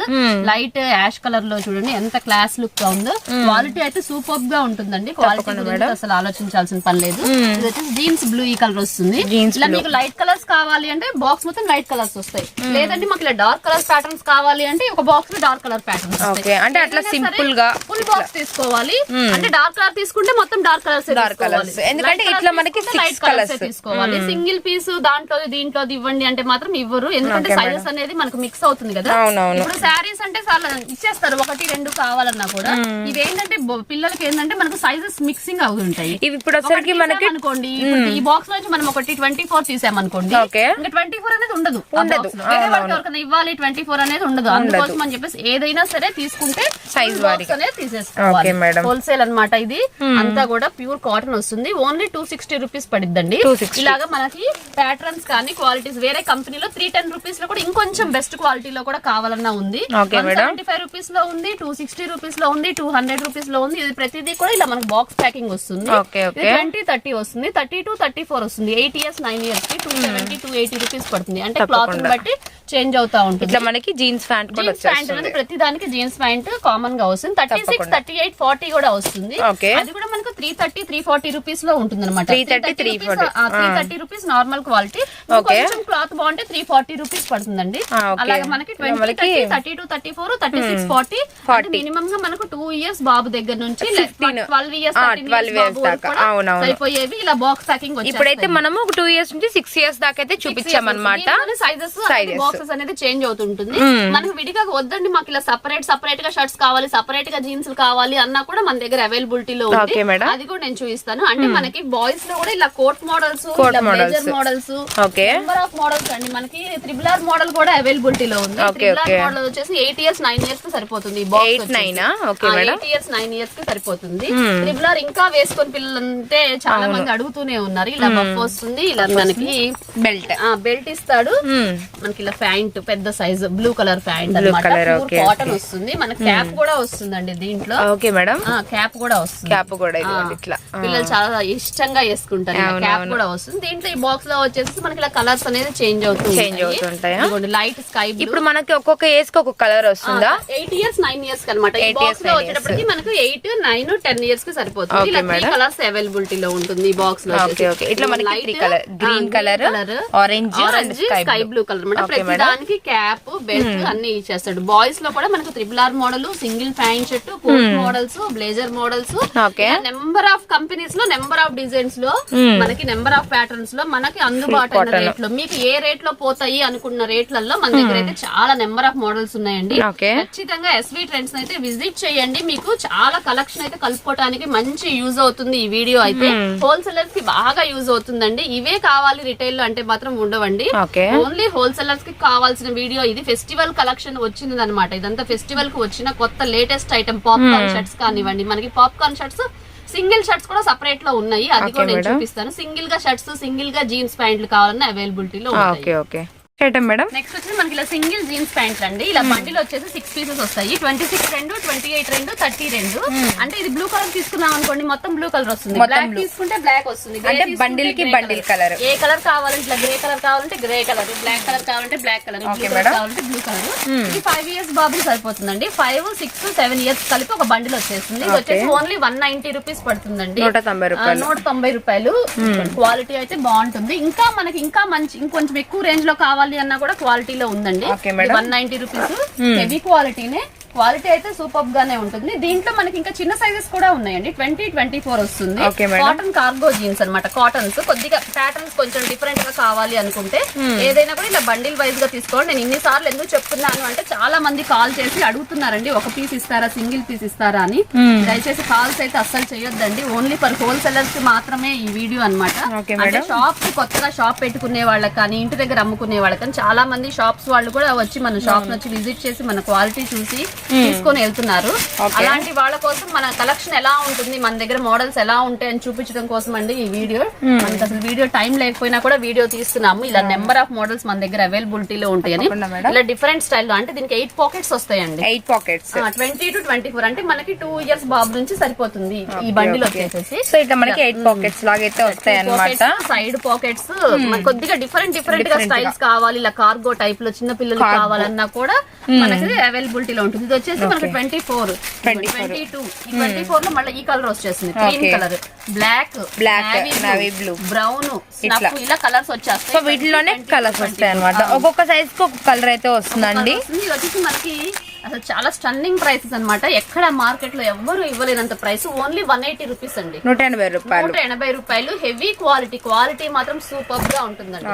Light ash colour లో చూడండి ఎంత క్లాస్ లుక్ గా ఉందో. క్వాలిటీ అయితే సూపర్ గా ఉంటుందండి. క్వాలిటీ గురించి అసలు ఆలోచించాల్సిన పని లేదు. ఇది వచ్చేసి జీన్స్ బ్లూ ఈ కలర్ వస్తుంది. ఇలా మీకు లైట్ కలర్స్ కావాలి అంటే బాక్స్ మొత్తం లైట్ కలర్స్ వస్తాయి. లేదంటే మాకు ఇలా డార్క్ కలర్ ప్యాటర్న్స్ కావాలి అంటే ఒక బాక్స్ లో డార్క్ కలర్ ప్యాటర్న్స్. అంటే అట్లా సింపుల్ గా ఫుల్ బాక్స్ తీసుకోవాలి అంటే డార్క్ కలర్ తీసుకుంటే మొత్తం డార్క్ కలర్స్. ఎందుకంటే ఇట్లా మనకి లైట్ కలర్స్ తీసుకోవాలి. సింగిల్ పీస్ దాంట్లో దీంట్లో ఇవ్వండి అంటే మాత్రం ఇవ్వరు. ఎందుకంటే సైజెస్ అనేది మనకు మిక్స్ అవుతుంది కదా. ఇప్పుడు శారీస్ అంటే చాలా ఇచ్చేస్తారు 1, 2 కావాలన్నా కూడా. ఇదేంటంటే పిల్లలకి ఏంటంటే మనకు సైజెస్ మిక్సింగ్ అవుతుంటాయి. ఇవి ఇప్పుడు వచ్చరికి మనకి అనుకోండి ఈ బాక్స్ నుంచి మనం ఒకటి 24 తీసామనుకోండి, ఇంకా 24 అనేది ఉండదు. ఇవ్వాలి 24 అనేది ఉండదు. అందుకోసం అని చెప్పేసి ఏదైనా సరే తీసుకుంటే సైజ్ అనేది తీసేసుకోవాలి. హోల్సేల్ అనమాట. ఇది అంతా కూడా ప్యూర్ కాటన్ వస్తుంది. ఓన్లీ 260 రూపీస్ పడిద్దండి. ఇలాగా మనకి ప్యాటర్న్స్ కానీ క్వాలిటీస్ వేరే కంపెనీలో 310 రూపీస్ లో కూడా ఇంకొంచెం బెస్ట్ క్వాలిటీలో కూడా కావాలన్నా ఉంది. 175 రూపీస్ లో ఉంది, 260 రూపీస్ లో ఉంది, 200 రూపీస్ లో ఉంది. ఇది ప్రతిదీ కూడా ఇలా మనకు బాక్స్ ప్యాకింగ్ వస్తుంది. 20, 30 వస్తుంది, 32, 34 వస్తుంది. 8 ఇయర్స్ 9 ఇయర్స్ కి 270, 280 రూపీస్ పడుతుంది. అంటే క్లాత్ బట్టి చేంజ్ అవుతా ఉంటుంది. ఇట్లా మనకి జీన్స్ ప్యాంట్ కూడా వచ్చేస్తుంది. ప్రతి దానికి జీన్స్ ప్యాంట్ కామన్ గా వస్తుంది. 36, 38, 40 కూడా వస్తుంది. అది కూడా మనకు 330, 340 రూపీస్ లో ఉంటుంది అనమాట. 330 రూపీస్ నార్మల్ క్వాలిటీ. కొంచెం క్లాత్ బాగుంటే 340 రూపీస్ పడుతుందండి. అలాగే మనకి 20, 30, 32, 34, 36, 40 మినిమం గా మనకు 2 ఇయర్స్ బాబు దగ్గర నుంచి 12 ఇయర్స్ అయిపోయేవి ఇలా బాక్స్ ప్యాకింగ్. ఇప్పుడైతే మనము 2 ఇయర్స్ నుంచి 6 ఇయర్స్ దాకా అయితే చూపించామన్నమాట. సైజెస్ బాక్సెస్ అనేది చేంజ్ అవుతుంటుంది. మనకు విడిగా వద్దండి మాకు ఇలా సపరేట్ గా షర్ట్స్ కావాలి, సపరేట్ గా జీన్స్ కావాలి అన్నా కూడా మన దగ్గర అవైలబిలిటీలో ఉంది. అది కూడా నేను చూపిస్తాను. అంటే మనకి బాయ్స్ లో కూడా ఇలా coat models, blazer models, number of models అండి. మనకి RRR మోడల్ కూడా అవైలబిలిటీలో ఉంది. RRR మోడల్ వచ్చేసి 8 ఇయర్స్ 9 ఇయర్స్ కి సరిపోతుంది. 8 ఇయర్స్ 9 ఇయర్స్ కి సరిపోతుంది. RRR ఇంకా వేసుకొని పిల్లలంటే చాలా మంది అడుగుతూనే ఉన్నారు. ఇలా బఫ్ వస్తుంది, ఇలా మనకి బెల్ట్ ఇస్తాడు. మనకి ఇలా ప్యాంట్ పెద్ద size blue colour pant Blue అన్నమాట colour, okay, కాటన్ వస్తుంది. మన క్యాప్ కూడా వస్తుందండి దీంట్లో. ఓకే మేడం, క్యాప్ కూడా వస్తుంది. క్యాప్ కూడా ఇదిగోండి ఇట్లా పిల్లలు చాలా ఇష్టంగా వేసుకుంటారు. క్యాప్ కూడా వస్తుంది. దీంట్లో ఈ బాక్స్ లో వచ్చేసి మనకి ఇలా కలర్స్ అనేది చేంజ్ అవుతుంటాయా? Light sky blue. ఇప్పుడు మనకి ఒక్కొక్క ఏజ్ కి ఒక్కొక్క కలర్ వస్తుందా? 8 years 9 years అనమాట. ఈ బాక్స్ లో వచ్చేటప్పటికి మనకు 8, 9, 10 years కి సరిపోతుంది. ఇలా 3 కలర్స్ అవైలబిలిటీ లో ఉంటుంది ఈ బాక్స్ లో. ఇట్లా మనకి 3 colour, green colour, orange, sky blue colour అనమాట. ప్రతి దానికి క్యాప్ బెల్ట్ అన్ని ఇచ్చేస్తాడు. బాయ్స్ లో కూడా మనకు RRR model, single pant shirt, coat models, blazer models, number of companies లో, నెంబర్ ఆఫ్ డిజైన్స్ లో, మనకి నెంబర్ ఆఫ్ ప్యాటర్న్స్ లో మనకి అందుబాటు రేట్ లో, మీకు ఏ రేట్ లో పోతాయి అనుకున్న రేట్లలో మన దగ్గర అయితే చాలా నెంబర్ ఆఫ్ మోడల్స్ ఉన్నాయండి. ఖచ్చితంగా ఎస్వి ట్రెండ్స్ అయితే విజిట్ చేయండి. మీకు చాలా కలెక్షన్ అయితే కలుపుకోవడానికి మంచి యూజ్ అవుతుంది ఈ వీడియో అయితే. హోల్సేలర్స్ కి బాగా యూజ్ అవుతుందండి. ఇవే కావాలి రిటైల్ లో అంటే మాత్రం ఉండవండి. ఓన్లీ హోల్సేలర్స్ కి కావాల్సిన వీడియో ఇది. ఫెస్టివల్ కలెక్షన్ వచ్చింది అనమాట. ఇదంతా ఫెస్టివల్ కి వచ్చిన కొత్త లేటెస్ట్ ఐటమ్. పాప్కార్న్ షర్ట్స్ కానివ్వండి, మనకి పాప్కార్న్ షర్ట్స్ సింగిల్ షర్ట్స్ కూడా సెపరేట్ లో ఉన్నాయి. అది కూడా నేను చూపిస్తాను. సింగిల్ గా షర్ట్స్, సింగిల్ గా జీన్స్ ప్యాంట్లు కావాలన్నా అవైలబిలిటీ లో ఉంటాయి. మేడం నెక్స్ట్ వచ్చి మనకి ఇలా సింగిల్ జీన్స్ ప్యాంట్ అండి. ఇలా బండిల్ వచ్చేసి 6 పీసెస్ వస్తాయి. 26 రెండు, 28 రెండు, 30 రెండు. అంటే ఇది బ్లూ కలర్ తీసుకున్నాం అనుకోండి, మొత్తం బ్లూ కలర్ వస్తుంది. బ్లాక్ తీసుకుంటే బ్లాక్ వస్తుంది. అంటే బండిల్ కి బండిల్ కలర్. ఏ కలర్ కావాలంటే ఇట్లా గ్రే కలర్ కావాలంటే గ్రే కలర్, బ్లాక్ కలర్ కావాలంటే బ్లాక్ కలర్, బ్లూ కలర్ కావాలంటే బ్లూ కలర్. ఇది 5 years బాబుకి సరిపోతుందండి. 5, 6, 7 years కలిపి ఒక బండిల్ వచ్చేస్తుంది. ఇది వచ్చేసి ఓన్లీ 190 రూపీస్ పడుతుందండి. 190 రూపాయలు. క్వాలిటీ అయితే బాగుంటుంది. ఇంకా మనకి ఇంకా మంచి ఇంకొంచెం ఎక్కువ రేంజ్ లో కావాలి అన్నా కూడా క్వాలిటీ లో ఉందండి. 190 రూపీస్. హెవీ క్వాలిటీనే. క్వాలిటీ అయితే సూపర్ గానే ఉంటుంది. దీంట్లో మనకి ఇంకా చిన్న సైజెస్ కూడా ఉన్నాయండి. 20, 24 వస్తుంది. కాటన్ కార్గో జీన్స్ అనమాట. కాటన్స్ కొద్దిగా ప్యాటర్న్స్ కొంచెం డిఫరెంట్ గా కావాలి అనుకుంటే ఏదైనా కూడా ఇలా బండిల్ వైజ్ గా తీసుకోండి. నేను ఇన్ని సార్లు ఎందుకు చెప్తున్నాను అంటే చాలా మంది కాల్ చేసి అడుగుతున్నారండి, ఒక పీస్ ఇస్తారా, సింగిల్ పీస్ ఇస్తారా అని. దయచేసి కాల్స్ అయితే అస్సలు చేయొద్దండి. ఓన్లీ ఫర్ హోల్సేలర్స్ మాత్రమే ఈ వీడియో అనమాట. అంటే షాప్ కొత్తగా షాప్ పెట్టుకునే వాళ్ళకి కానీ, ఇంటి దగ్గర అమ్ముకునే వాళ్ళకి కానీ, చాలా మంది షాప్స్ వాళ్ళు కూడా వచ్చి మన షాప్ వచ్చి విజిట్ చేసి మన క్వాలిటీ చూసి తీసుకొని వెళ్తున్నారు. అలాంటి వాళ్ళ కోసం మన కలెక్షన్ ఎలా ఉంటుంది, మన దగ్గర మోడల్స్ ఎలా ఉంటాయి అని చూపించడం కోసం అండి ఈ వీడియో. మనకి అసలు వీడియో టైం లేకపోయినా కూడా వీడియో తీస్తున్నాము. ఇలా నెంబర్ ఆఫ్ మోడల్స్ మన దగ్గర అవైలబిలిటీలో ఉంటాయని. ఇలా డిఫరెంట్ స్టైల్ లో అంటే దీనికి 8 పాకెట్స్ వస్తాయండి. 8 పాకెట్స్ 20 to 24 అంటే మనకి 2 years బాబు నుంచి సరిపోతుంది ఈ బండిల్ వచ్చేసి. సో ఇట్లా మనకి 8 పాకెట్స్ లాగైతే వస్తాయి అన్నమాట. సైడ్ పాకెట్స్ కొద్దిగా డిఫరెంట్ గా స్టైల్స్ కావాలి, ఇలా కార్గో టైప్ లో చిన్న పిల్లలు కావాలన్నా కూడా మనకి అవైలబిలిటీలో ఉంటుంది. ఇది వచ్చేసి మనకి 24, 22. ఈ 24 లో మళ్ళీ ఈ కలర్ వచ్చేసింది. Green colour, black, navy blue, brown, ఇలా కలర్స్ వచ్చేస్తాయి. సో వీటిలోనే కలర్స్ వస్తాయి అన్నమాట. ఒక్కొక్క సైజ్ కి ఒక కలర్ అయితే వస్తుందండి. ఇది వచ్చేసి మనకి అసలు చాలా స్టన్నింగ్ ప్రైసెస్ అన్నమాట. ఎక్కడ మార్కెట్ లో ఎవ్వరు ఇవ్వలేనంత ప్రైస్. ఓన్లీ 180 రూపీస్ అండి. 180 రూపాయలు. హెవీ క్వాలిటీ మాత్రం సూపర్ గా ఉంటుందండి.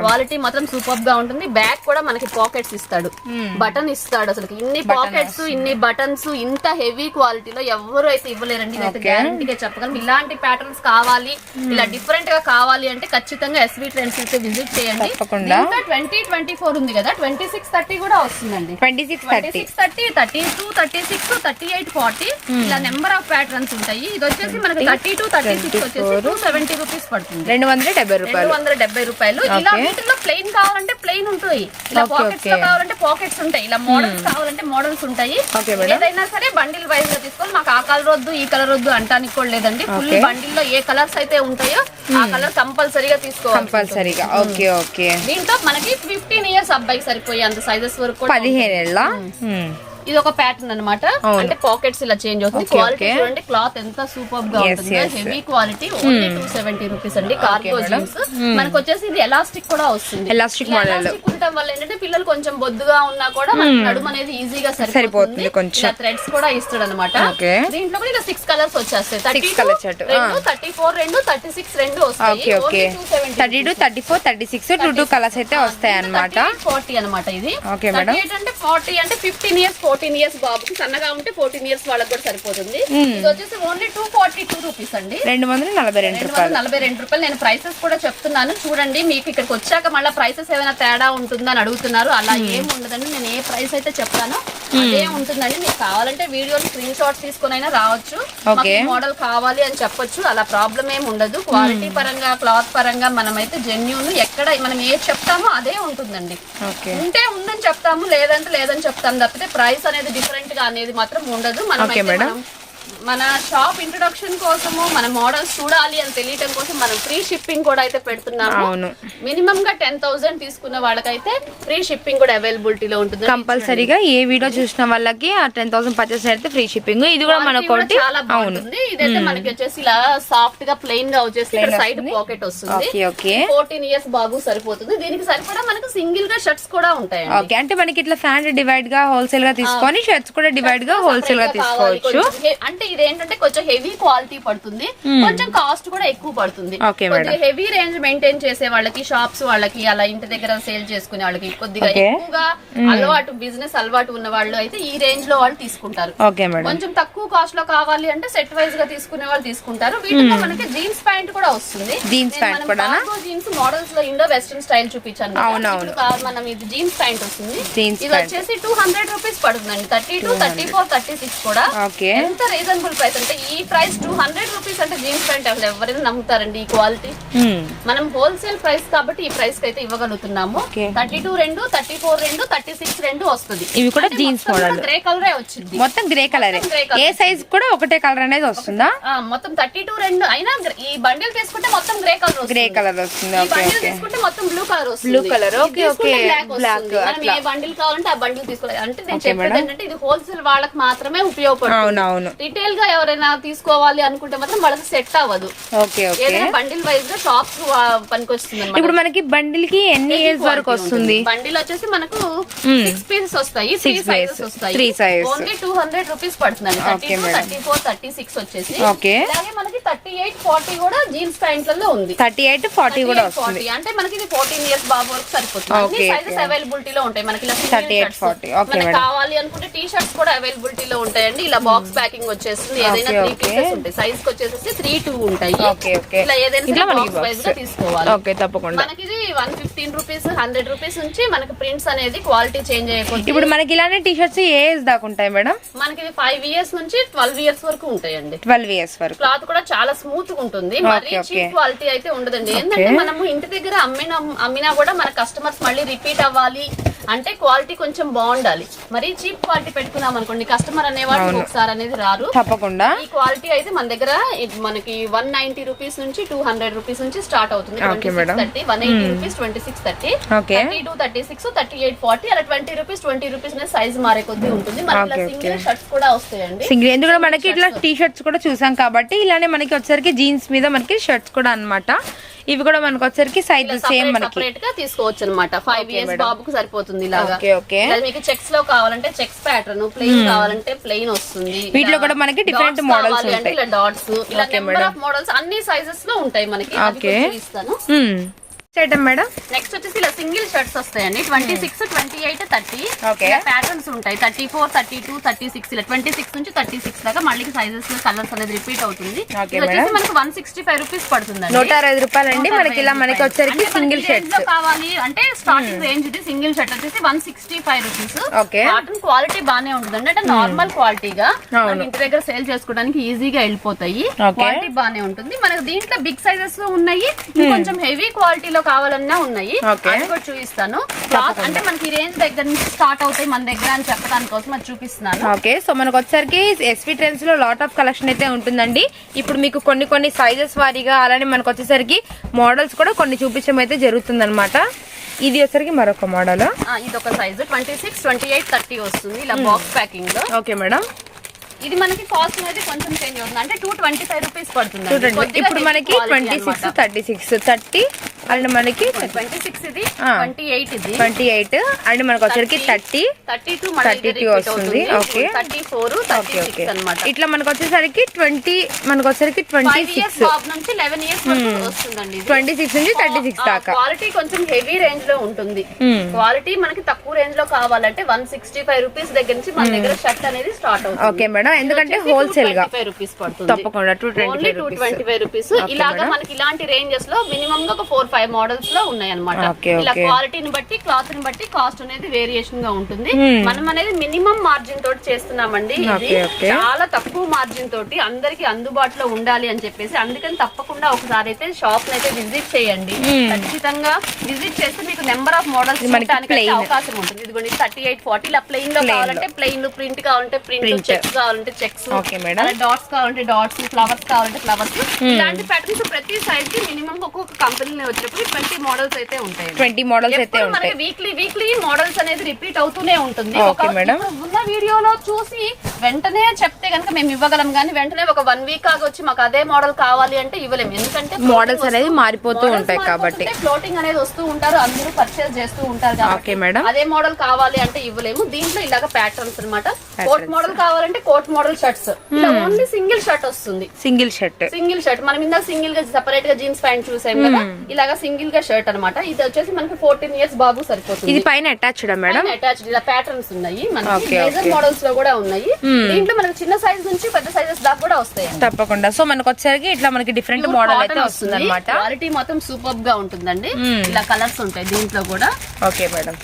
క్వాలిటీ మాత్రం సూపర్ గా ఉంటుంది. బ్యాక్ కూడా మనకి పాకెట్స్ ఇస్తాడు, బటన్ ఇస్తాడు. అసలు ఇన్ని పాకెట్స్, ఇన్ని బటన్స్, ఇంత హెవీ క్వాలిటీలో ఎవరు అయితే ఇవ్వలేరండి. నేనైతే గ్యారంటీగా చెప్పగలను. ఇలాంటి ప్యాటర్న్స్ కావాలి, ఇలా డిఫరెంట్ గా కావాలి అంటే ఖచ్చితంగా ఎస్వి ట్రెండ్స్ అయితే విజిట్ చేయండి. 20, 24 ఉంది కదా, 26, 30 కూడా వస్తుందండి. 26, 30, 32, 36, 38, 40 ఇలా నెంబర్ ఆఫ్ ప్యాటర్న్స్ ఉంటాయి. ఇది వచ్చేసి మనకి 32, 36 వచ్చేసి 270 రూపీస్ పడుతుంది. 270 రూపాయలు. ఇలా వీటిలో ప్లెయిన్ కావాలంటే ప్లెయిన్ ఉంటాయి, ఇలా పాకెట్స్ లో కావాలంటే పాకెట్స్ ఉంటాయి, ఇలా మోడల్స్ కావాలంటే మోడల్స్ ఉంటాయి. ఏదైనా సరే బండిల్ వైజ్ గా తీసుకోవాలి. మాకు ఆ కలర్ వద్దు, ఈ కలర్ వద్దు అంటానికి కూడా లేదండి. ఫుల్ బండిల్ లో ఏ కలర్స్ అయితే ఉంటాయో ఆ కలర్ కంపల్సరీగా తీసుకోవాలి. దీంట్లో మనకి 15 years అబ్బాయికి సరిపోయే అంత సైజెస్ వరకు 15 ఏళ్ళ. ఇది ఒక ప్యాటర్న్ అన్నమాట. అంటే పాకెట్స్ ఇలా చేంజ్ అవుతుంది. క్వాలిటీ చూడండి, క్లాత్ ఎంత సూపర్ గా ఉంటుంది. Heavy quality. ఓన్లీ 270 రూపీస్ అండి. Cargo jeans. మనకు వచ్చేసి ఇది ఎలాస్టిక్ కూడా వస్తుంది. ఎలాస్టిక్ ఉండటం వల్ల ఏంటంటే పిల్లలు కొంచెం బొద్దుగా ఉన్నా కూడా నడుము అనేది ఈజీగా సరిపోతుంది. థ్రెడ్స్ కూడా ఇస్తాడు అనమాట. దీంట్లో కూడా ఇలా 6 కలర్స్ వచ్చేస్తాయి. 32, 34 రెండు, 36 రెండు వస్తాయి. 32, 34, 36 2 కలర్స్ అయితే వస్తాయి అన్నమాట. 40 అనమాట ఇది. 38 అంటే 40 అంటే 15 years 14 ఇయర్స్ బాబుకి, సన్నగా ఉంటే 14 ఇయర్స్ వాళ్ళకి కూడా సరిపోతుంది. ఇది వచ్చేసి ఓన్లీ 242 రూపీస్ అండి, 242 రూపాయలు. నేను ప్రైసెస్ కూడా చెప్తున్నాను చూడండి. మీకు ఇక్కడికి వచ్చాక మళ్ళీ ప్రైసెస్ ఏమైనా తేడా ఉంటుందని అడుగుతున్నారు, అలా ఏం ఉండదండి. నేను ఏ ప్రైస్ అయితే చెప్తానో అదే ఉంటుందండి. మీకు కావాలంటే వీడియో స్క్రీన్ షాట్స్ తీసుకుని అయినా రావచ్చు, మోడల్ కావాలి అని చెప్పొచ్చు, అలా ప్రాబ్లం ఏమి ఉండదు. క్వాలిటీ పరంగా, క్లాత్ పరంగా మనమైతే జెన్యూన్, ఎక్కడ మనం ఏ చెప్తామో అదే ఉంటుందండి. ఉంటే ఉందని చెప్తాము, లేదంటే లేదని చెప్తాము తప్పితే ప్రైస్ అనేది డిఫరెంట్ గా అనేది మాత్రం ఉండదు. మనం మన షాప్ ఇంట్రొడక్షన్ కోసము, మన మోడల్స్ చూడాలి అని తెలియటం కోసం మనం ఫ్రీ షిప్పింగ్ కూడా అయితే పెడుతున్నాము. మినిమం గా 10,000 తీసుకున్న వాళ్ళకైతే ఫ్రీ షిప్పింగ్ కూడా అవైలబిలిటీలో ఉంటుంది. కంపల్సరీగా ఏ వీడియో చూసిన వాళ్ళకి ఆ 10,000 పర్చేస్ అయితే ఫ్రీ షిప్పింగ్. ఇది కూడా మనకు చాలా బాగుంటుంది. ఇదైతే మనకి వచ్చేసి ఇలా సాఫ్ట్ గా ప్లెయిన్ గా వచ్చేసి సైడ్ పాకెట్ వస్తుంది. 14 ఇయర్స్ బాబు సరిపోతుంది. దీనికి సరిపడా మనకు సింగిల్ గా షర్ట్స్ కూడా ఉంటాయి. అంటే మనకి ఇట్లా ఫ్యాంట్ డివైడ్ గా హోల్సేల్ గా తీసుకొని షర్ట్స్ కూడా డివైడ్ గా హోల్సేల్ గా తీసుకోవచ్చు. అంటే ఇదేంటంటే కొంచెం హెవీ క్వాలిటీ పడుతుంది, కొంచెం కాస్ట్ కూడా ఎక్కువ పడుతుంది. హెవీ రేంజ్ మెయింటైన్ చేసే వాళ్ళకి, షాప్స్ వాళ్ళకి, అలా ఇంటి దగ్గర సేల్ చేసుకునే వాళ్ళకి, కొద్దిగా ఎక్కువగా అలవాటు, బిజినెస్ అలవాటు ఉన్న వాళ్ళు అయితే ఈ రేంజ్ లో వాళ్ళు తీసుకుంటారు. కొంచెం తక్కువ కాస్ట్ లో కావాలి అంటే సెట్ వైజ్ గా తీసుకునే వాళ్ళు తీసుకుంటారు. వీటిలో మనకి జీన్స్ ప్యాంట్ కూడా వస్తుంది. జీన్స్ మోడల్స్ లో ఇండో వెస్టర్న్ స్టైల్ చూపించాను. మనం ఇది జీన్స్ ప్యాంట్ వస్తుంది. ఇది వచ్చేసి 200 రూపీస్ పడుతుందండి. 32, 34, 36 కూడా ఎంత రీజనబుల్ ప్రైస్ అంటే ఈ ప్రైస్ 200 రూపీస్ అంటే జీన్స్ ప్యాంట్ అసలు ఎవరైనా నమ్ముతారండి ఈ క్వాలిటీ. మనం హోల్సేల్ ప్రైస్ కాబట్టి ఈ ప్రైస్ కి అయితే ఇవ్వగలుగుతున్నాము. 32 రెండు, 34 రెండు, 36 రెండు వస్తుంది. ఇవి కూడా జీన్స్ మోడల్ గ్రే కలరే వచ్చింది, మొత్తం గ్రే కలర్. ఏ సైజ్ కూడా ఒకటే కలర్ అనేది వస్తుందా? మొత్తం 32 రెండు అయినా ఈ బండిల్ తీసుకుంటే మొత్తం గ్రే కలర్ వస్తుంది. బండిల్ తీసుకుంటే మొత్తం బ్లూ కలర్ వస్తుంది. Blue colour black. మనం ఏ బండిల్ కావాలంటే ఆ బండిల్ తీసుకోవాలి. అంటే నేను చెప్పేది ఏంటంటే ఇది హోల్సేల్ వాళ్ళకి మాత్రమే ఉపయోగపడుతుంది. రిటైల్ గా ఎవరైనా తీసుకోవాలి అనుకుంటే మాత్రం వాళ్ళకి సెట్ అవ్వదు. ఏదైనా బండిల్ వైజ్ గా షాప్స్ పనికి వస్తుంది. ఇప్పుడు మనకి బండిల్ కి ఎన్ని ఇయర్స్ వరకు వస్తుంది? బండిల్ వచ్చేసి మనకు 6 పీసెస్ వస్తాయి, 3 సైజెస్ వస్తాయి. ఓన్లీ 200 రూపీస్ పడుతుందండి. 32, 34, 36 వచ్చేసి. అలాగే మనకి 38, 40 కూడా జీన్స్ ప్యాంట్లలో ఉంది. 38, 40 కూడా వస్తుంది. అంటే మనకి ఇది 14 ఇయర్స్ బాబు వరకు సరిపోతుంది. అన్ని సైజెస్ అవైలబిలిటీలో ఉంటాయి మనకి. 38, 40 మనకి కావాలి అనుకుంటే టీ షర్ట్స్ కూడా అవైలబిలిటీలో ఉంటాయండి. ఇలా బాక్స్ ప్యాకింగ్ వచ్చేస్తుంది. ఏదైనా 3 పీసెస్ ఉంటాయి. సైజ్ కి వచ్చేసి 3, 2 ఉంటాయి. ఇలా ఏదైనా బాక్స్ వైజ్ గా తీసుకోవాలి. తప్పకుండా మనకి ఇది 115 రూపీస్, 100 రూపీస్ నుంచి మనకి ప్రింట్స్ అనేది క్వాలిటీ చేంజ్ అయ్యే. ఇప్పుడు మనకి ఇలానే టీ షర్ట్స్ ఏ ఏజ్ దాకా ఉంటాయి మేడం? మనకి 5 ఇయర్స్ నుంచి 12 ఇయర్స్ వరకు ఉంటాయండి. 12 ఇయర్స్ వరకు. క్లాత్ కూడా చాలా స్మూత్ గా ఉంటుంది. మరి చీప్ క్వాలిటీ అయితే ఉండదండి. ఏంటంటే మనము ఇంటి దగ్గర అమ్మినా కూడా మన కస్టమర్స్ మళ్ళీ రిపీట్ అవ్వాలి అంటే క్వాలిటీ కొంచెం బాగుండాలి. మరి చీప్ క్వాలిటీ పెట్టుకున్నాం అనుకోండి, కస్టమర్ అనేవాళ్ళు ఒకసారి అనేది రారు. తప్పకుండా ఈ క్వాలిటీ అయితే మన దగ్గర మనకి 190 రూపీస్ నుంచి 200 రూపీస్ నుంచి స్టార్ట్ అవుతుంది. 2630, 180 రూపీస్, 2630, 32, 36, 38, 40 అలా 20 రూపీస్, 20 రూపీస్ సైజ్ మారే కొద్దీ ఉంటుంది. మనకి సింగిల్ షర్ట్స్ కూడా వస్తాయండి. సింగిల్ ఎందుకంటే మనకి ఇట్లా టీ షర్ట్స్ కూడా చూసాం కాబట్టి ఇలానే మనకి వచ్చరికి జీన్స్ మీద మనకి షర్ట్స్ కూడా అన్నమాట. ఇవి కూడా మనకు వచ్చరికి సైజ్ సేమ్ మనకి సెపరేట్ గా తీసుకోవచ్చు అనమాట. 5 ఇయర్స్ బాబుకు సరిపోతుంది. ఇలాగా మీకు చెక్స్ లో కావాలంటే చెక్స్ ప్యాటర్న్, ప్లెయిన్ కావాలంటే ప్లెయిన్ వస్తుంది. వీటిలో కూడా మనకి డిఫరెంట్ మోడల్స్ ఉంటాయి. ఇలా డాట్స్, ఇలా నెంబర్ ఆఫ్ మోడల్స్ అన్ని సైజెస్ లో ఉంటాయి మనకి. ఇస్తాను మేడం. నెక్స్ట్ వచ్చేసి ఇలా సింగిల్ షర్ట్స్ వస్తాయండి. 26, 28, 30 ప్యాటర్న్స్ ఉంటాయి. 34, 32, 36 ఇలా 26 నుంచి 36 దాకా మళ్ళీ సైజెస్ కలర్స్ అనేది రిపీట్ అవుతుంది. మనకి 165 రూపీస్ పడుతుంది. 160 రూపాయలండి మనకి. ఇలా మనకి వచ్చరికి సింగిల్ షర్ట్స్ కావాలి అంటే స్టార్టింగ్ రేంజ్ ఇది. సింగిల్ షర్ట్ వచ్చేసి 165 రూపీస్. కాటన్ క్వాలిటీ బానే ఉంటుందండి. అంటే నార్మల్ క్వాలిటీగా ఇంటి దగ్గర సేల్ చేసుకోవడానికి ఈజీగా వెళ్ళిపోతాయి. క్వాలిటీ బానే ఉంటుంది. మనకి దీంట్లో బిగ్ సైజెస్ లో ఉన్నాయి, కొంచెం హెవీ క్వాలిటీలో కావాలన్నా ఉన్నాయి. అది కూడా చూపిస్తాను. క్లాత్ అంటే మనకి రేంజ్ దగ్గర నుంచి స్టార్ట్ అవుతాయి మన దగ్గర అని చెప్పడానికి కోసం అది చూపిస్తున్నాను. ఓకే, సో మనకు వచ్చరికి ఎస్వి ట్రెండ్స్ లో లాట్ ఆఫ్ కలెక్షన్ అయితే ఉంటుందండి. ఇప్పుడు మీకు కొన్ని సైజెస్ వారీగా అలానే మనకు వచ్చేసరికి మోడల్స్ కూడా కొన్ని చూపించడం అయితే జరుగుతుంది అనమాట. ఇది వచ్చరికి మరొక మోడల్. ఇది ఒక సైజ్ 26, 28, 30 వస్తుంది ఇలా బాక్స్ ప్యాకింగ్ లో. Okay madam. ఇది మనకి కాస్ట్ అనేది కొంచెం చేంజ్ అవుతుంది. అంటే 225 రూపీస్ పడుతుంది. ఇప్పుడు మనకి 26, 36, 30 అండ్ మనకి 26 ఇది 28 ఇది 28 అండ్ మనకు వచ్చరికి 32 వస్తుంది. ఓకే 34 36 అన్నమాట. ఇట్లా మనకు వచ్చేసరికి 20 మనకు వచ్చరికి 26 బాబు నుంచి 11 ఇయర్స్ వరకు వస్తుందండి. 26 నుంచి 36 దాకా. క్వాలిటీ కొంచెం హెవీ రేంజ్ లో ఉంటుంది. క్వాలిటీ మనకి తక్కువ రేంజ్ లో కావాలంటే 165 రూపీస్ దగ్గర నుంచి మన దగ్గర షర్ట్ అనేది స్టార్ట్ అవుతుంది. ఓకే మేడం, ఎందుకంటే హోల్సేల్ గా 225 రూపీస్ పడుతుంది. తప్పకుండా 225 రూపీస్. ఇలాగా మనకి ఇలాంటి రేంజెస్ లో మినిమం గా ఒక 4-5 మోడల్స్ లో ఉన్నాయి అనమాట. ఇలా క్వాలిటీని బట్టి క్లాత్ ని బట్టి కాస్ట్ అనేది వేరియేషన్ గా ఉంటుంది. మనం అనేది మినిమం మార్జిన్ తోటి చేస్తున్నామండి. ఇది చాలా తక్కువ మార్జిన్ తోటి అందరికి అందుబాటులో ఉండాలి అని చెప్పేసి, అందుకని తప్పకుండా ఒకసారి అయితే షాప్ అయితే విజిట్ చేయండి. ఖచ్చితంగా విజిట్ చేస్తే మీకు నెంబర్ ఆఫ్ మోడల్స్ చూడడానికి అవకాశం ఉంటుంది. ఇదిగోండి 38-40 ఇలా ప్లెయిన్ లో కావాలంటే ప్లెయిన్, ప్రింట్ కావాలంటే ప్రింట్, చెక్స్ కావాలంటే చెక్స్, డాట్స్ కావాలంటే డాట్స్, ఫ్లవర్స్ కావాలంటే ఫ్లవర్స్. ఇలాంటి ప్యాటర్న్స్ ప్రతి సైజ్ కి మినిమం ఒక్కొక్క కంపెనీ వచ్చేటప్పుడు 20 మోడల్స్ అయితే ఉంటాయి. 20 మోడల్స్ అయితే ఉంటాయి. వీక్లీ మోడల్స్ అనేది రిపీట్ అవుతూనే ఉంటుంది. ఉన్న వీడియోలో చూసి వెంటనే చెప్తే కనుక మేము ఇవ్వగలం, కానీ వెంటనే ఒక 1 వీక్ వచ్చి మాకు అదే మోడల్ కావాలి అంటే ఇవ్వలేము. ఎందుకంటే మోడల్స్ అనేది మారిపోతూ ఉంటాయి కాబట్టి ఫ్లోటింగ్ అనేది వస్తూ ఉంటారు, అందరూ పర్చేస్ చేస్తూ ఉంటారు కాబట్టి అదే మోడల్ కావాలి అంటే ఇవ్వలేము. దీంట్లో ఇలాగ ప్యాటర్న్స్ అన్నమాట. కోట్ మోడల్ కావాలంటే coat model shirts, only single shirt వస్తుంది. సింగిల్ షర్ట్ మనం ఇందాక సింగిల్ గా సెపరేట్ గా జీన్స్ ప్యాంట్ చూసాం కదా, ఇలాగా సింగిల్ గా షర్ట్ అన్నమాట. ఇది వచ్చేసి మనకి 14 ఇయర్స్ బాబు సరిపోతుంది. ఇది పైన అటాచ్డ్ మేడం, అటాచ్డ్ ఇలా ప్యాటర్న్స్ ఉన్నాయి. మనకి లేజర్ మోడల్స్ లో కూడా ఉన్నాయి. దీంట్లో మనకి చిన్న సైజ్ నుంచి పెద్ద సైజెస్ దాకా కూడా వస్తాయి తప్పకుండా. సో మనకు వచ్చేసరికి ఇట్లా మనకి డిఫరెంట్ మోడల్ అయితే వస్తుంది అన్నమాట. క్వాలిటీ మొత్తం సూపర్ గా ఉంటుందండి. ఇలా కలర్స్ ఉంటాయి దీంట్లో కూడా. ఓకే మేడం,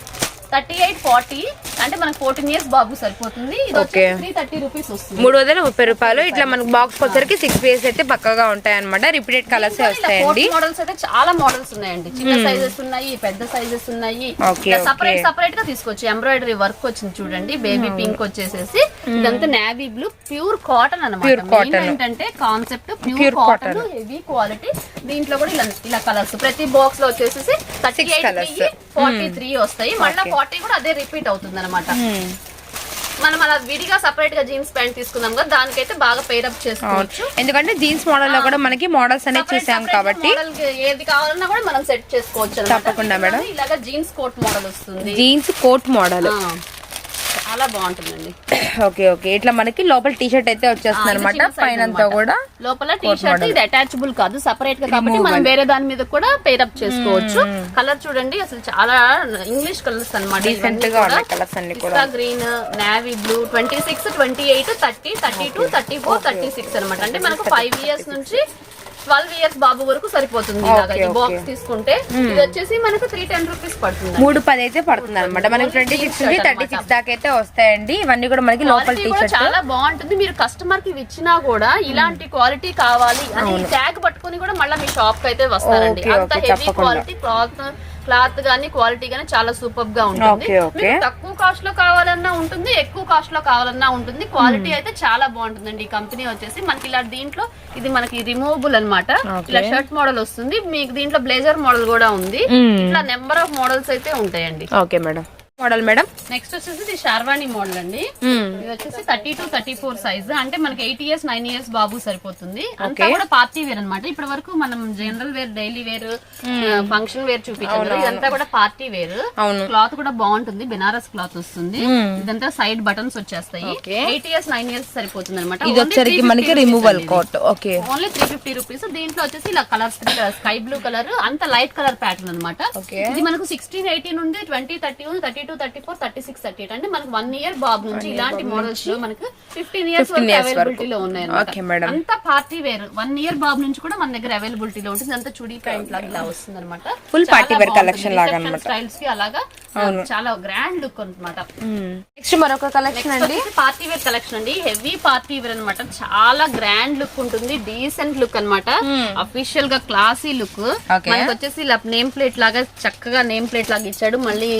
38-40 అంటే మనకు 14 ఇయర్స్ బాబు సరిపోతుంది. ఇది వచ్చి 330 రూపీస్ వస్తుంది. 330 రూపాయలు. ఇట్లా మనకు బాక్స్ వచ్చరికి 6 పీసెస్ అయితే పక్కగా ఉంటాయి అనమాట. రిపీటెడ్ కలర్స్ వస్తాయండి. మోడల్స్ అయితే చాలా మోడల్స్ ఉన్నాయండి. చిన్న సైజెస్ ఉన్నాయి, పెద్ద సైజెస్ ఉన్నాయి. సపరేట్ గా తీసుకోవచ్చు. ఎంబ్రాయిడరీ వర్క్ వచ్చింది చూడండి, బేబీ పింక్ వచ్చేసేసి ఇదంతా నేవీ బ్లూ ప్యూర్ కాటన్ అన్నమాట. ఏంటంటే concept pure cotton, heavy quality. దీంట్లో కూడా ఇలా కలర్స్ ప్రతి బాక్స్ లో వచ్చేసి 38, 43 వస్తాయి. మళ్ళీ 40 కూడా అదే రిపీట్ అవుతుంది అనమాట. మనం అలా విడిగా సపరేట్ గా జీన్స్ ప్యాంట్ తీసుకున్నాం కదా, దానికైతే బాగా పేరప్ చేసుకోవచ్చు. ఎందుకంటే జీన్స్ మోడల్ లో కూడా మనకి మోడల్స్ అనేది చూసాం కాబట్టి ఏది కావాలన్నా కూడా మనం సెట్ చేసుకోవచ్చు. తప్పకుండా మేడం. ఇలాగా జీన్స్ కోట్ మోడల్ వస్తుంది. జీన్స్ కోట్ మోడల్ చాలా బాగుంటుందండి. ఓకే ఇట్లా మనకి లోపల టీ షర్ట్ అయితే వచ్చేస్తుంది అనమాట. పైన కూడా లోపల టీ షర్ట్ ఇది అటాచబుల్ కాదు, సపరేట్ గా కాబట్టి మనం వేరే దాని మీద కూడా పేరప్ చేసుకోవచ్చు. కలర్ చూడండి, అసలు చాలా ఇంగ్లీష్ కలర్స్ అనమాట. గ్రీన్, నేవీ బ్లూ, 26, 28, 30, 32, 34, 36 అనమాట. అంటే మనకు 5 ఇయర్స్ నుంచి 12 ఇయర్స్ బాబు వరకు సరిపోతుంది. బాక్స్ తీసుకుంటే ఇది వచ్చేసి మనకు 310 రూపీస్ పడుతుంది. 310 అయితే పడుతుంది అనమాట. మనకి 26 నుంచి 36 దాకా అయితే వస్తాయండి. ఇవన్నీ కూడా మనకి లోపల టీ షర్ట్ చాలా బాగుంటుంది. మీరు కస్టమర్ కి ఇచ్చినా కూడా ఇలాంటి క్వాలిటీ కావాలి అని ట్యాగ్ పట్టుకుని కూడా మళ్ళీ మీ షాప్ కి అయితే వస్తారండి. అంత హెవీ క్వాలిటీ క్లాత్ గానీ క్వాలిటీ గానీ చాలా సూపర్ గా ఉంటుంది. తక్కువ కాస్ట్ లో కావాలన్నా ఉంటుంది, ఎక్కువ కాస్ట్ లో కావాలన్నా ఉంటుంది. క్వాలిటీ అయితే చాలా బాగుంటుందండి. ఈ కంపెనీ వచ్చేసి మనకి ఇలా దీంట్లో ఇది మనకి రిమూవబుల్ అన్నమాట. ఇలా షర్ట్ మోడల్ వస్తుంది. మీకు దీంట్లో బ్లేజర్ మోడల్ కూడా ఉంది. ఇట్లా నెంబర్ ఆఫ్ మోడల్స్ అయితే ఉంటాయండి. Okay madam. Model madam next వచ్చేసి షార్వాణి మోడల్ అండి. ఇది వచ్చేసి 32, 34 సైజ్. అంటే మనకి 8 ఇయర్స్ 9 ఇయర్స్ బాబు సరిపోతుంది. అంతా కూడా పార్టీ వేర్ అనమాట. ఇప్పటి వరకు మనం general wear, daily wear, function wear చూపించాము. ఇదంతా కూడా పార్టీ వేర్. క్లాత్ కూడా బాగుంటుంది, బెనారస్ క్లాత్ వస్తుంది. ఇదంతా సైడ్ బటన్స్ వచ్చేస్తాయి. 8 ఇయర్స్ 9 ఇయర్స్ సరిపోతుంది అనమాట. మనకి removal coat. Okay, only 350 rupees. దీంట్లో వచ్చేసి ఇలా కలర్స్, స్కై బ్లూ కలర్, అంత లైట్ కలర్ ప్యాటర్న్ అనమాట. ఇది మనకు 16, 18 ఉంది, 20, 30 ఉంది, 32, 34, 36, 38. అంటే మనకు 1 ఇయర్ బాబు నుంచి ఇలాంటి మోడల్స్ లో మనకు 15 ఇయర్స్ అవైలబిలిటీలో ఉన్నాయి. అంతా పార్టీ వేర్. 1 ఇయర్ బాబు నుంచి కూడా మన దగ్గర అవైలబిలిటీలో ఉంటుంది. అంతా చుడీ ప్యాంట్ లాగా ఇలా వస్తుంది అనమాట. ఫుల్ పార్టీ వేర్ కలెక్షన్ లాగా అన్నమాట. స్టైల్స్ కి అలాగా చాలా గ్రాండ్ లుక్ అనమాట. నెక్స్ట్ మరొక కలెక్షన్ అండి, పార్టీ వేర్ కలెక్షన్ అండి. హెవీ పార్టీ వేర్ అనమాట. చాలా గ్రాండ్ లుక్ ఉంటుంది, డీసెంట్ లుక్ అనమాట. అఫీషియల్ గా క్లాసీ లుక్. మనకి వచ్చేసి ఇలా నేమ్ ప్లేట్ లాగా చక్కగా నేమ్ ప్లేట్ లాగా ఇచ్చాడు. మళ్ళీ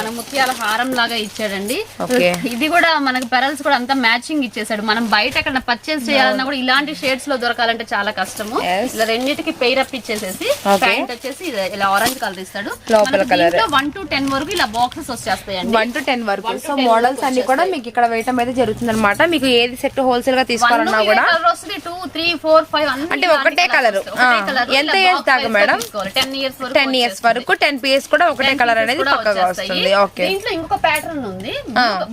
మనము ముత్యాల హారం లాగా ఇచ్చాడండి. ఓకే. ఇది కూడా మనకి పెరల్స్ కూడా అంతా మ్యాచింగ్ ఇచ్చేసాడు. మనం బయట ఎక్కడ పర్చేస్ చేయాలన్నా కూడా ఇలాంటి షేడ్స్ లో దొరకాలంటే చాలా కష్టము. ఇలా రెండింటికి పెయిర్ అప్ ఇచ్చేసేసి ప్యాంట్ వచ్చేసి ఇలా ఆరెంజ్ కలర్ ఇస్తాడు. లోపల కలర్ 1 to 10 వరకు ఇలా బాక్సెస్ వచ్చేస్తాయండి. 1 to 10 వరకు. సో మోడల్స్ అన్ని కూడా మీకు ఇక్కడ వేయటం అయితే జరుగుతుంది అనమాట. మీకు ఏది సెట్ హోల్సేల్ గా తీసుకోవాలన్నా కూడా 2, 3, 4, 5 అంటే ఒకటే కలర్. ఎంత ఏజ్ దాకా మేడం? 10 ఇయర్స్ వరకు 10 పీస్ కూడా ఒకటే కలర్ అనేది పక్కగా వస్తుంది. ఓకే. దీంట్లో ఇంకొక ప్యాటర్న్ ఉంది,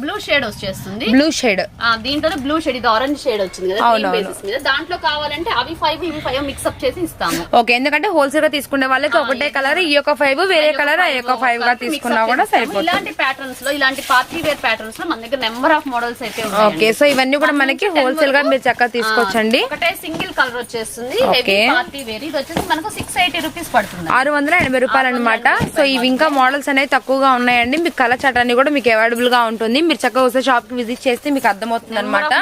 బ్లూ షేడ్ వచ్చేస్తుంది. బ్లూ షేడ్, దీంట్లో బ్లూ షేడ్, ఇది ఆరెంజ్ షేడ్ వచ్చింది కదా బేసిస్ మీద. దాంట్లో కావాలంటే అవి 5 ఇవి 5 మిక్స్ అప్ చేసి ఇస్తాము. ఓకే. ఎందుకంటే హోల్సేల్ గా తీసుకునే వాళ్ళకి ఒకటే కలర్, ఈ యొక్క 5 వేరే కలర్, ఆ యొక్క 5 గా తీసుకున్నా కూడా సరిపోతుంది. ఇలాంటి ప్యాటర్న్స్ లో, ఇలాంటి పార్టీ వేర్ ప్యాటర్న్స్ లో మన దగ్గర నెంబర్ ఆఫ్ మోడల్స్ అయితే ఉన్నాయి. ఓకే. సో ఇవన్నీ కూడా మనకి హోల్సేల్ గా మీరు చక్కగా తీసుకోవచ్చండి. ఒకటే సింగిల్ కలర్ వచ్చేస్తుంది, హెవీ పార్టీ వేర్. ఇది వచ్చేసి మనకు 680 రూపీస్ పడుతుంది, 680 రూపాయలు అనమాట. సో ఇవి ఇంకా మోడల్స్ అనేవి తక్కువగా ఉన్నాయండి. మీకు కలర్ చార్ట్ అన్ని కూడా మీకు అవైలబుల్ గా ఉంటుంది. మీరు చక్కగా వస్తే షాప్ కి విజిట్ చేస్తే మీకు అర్థమవుతుంది అనమాట.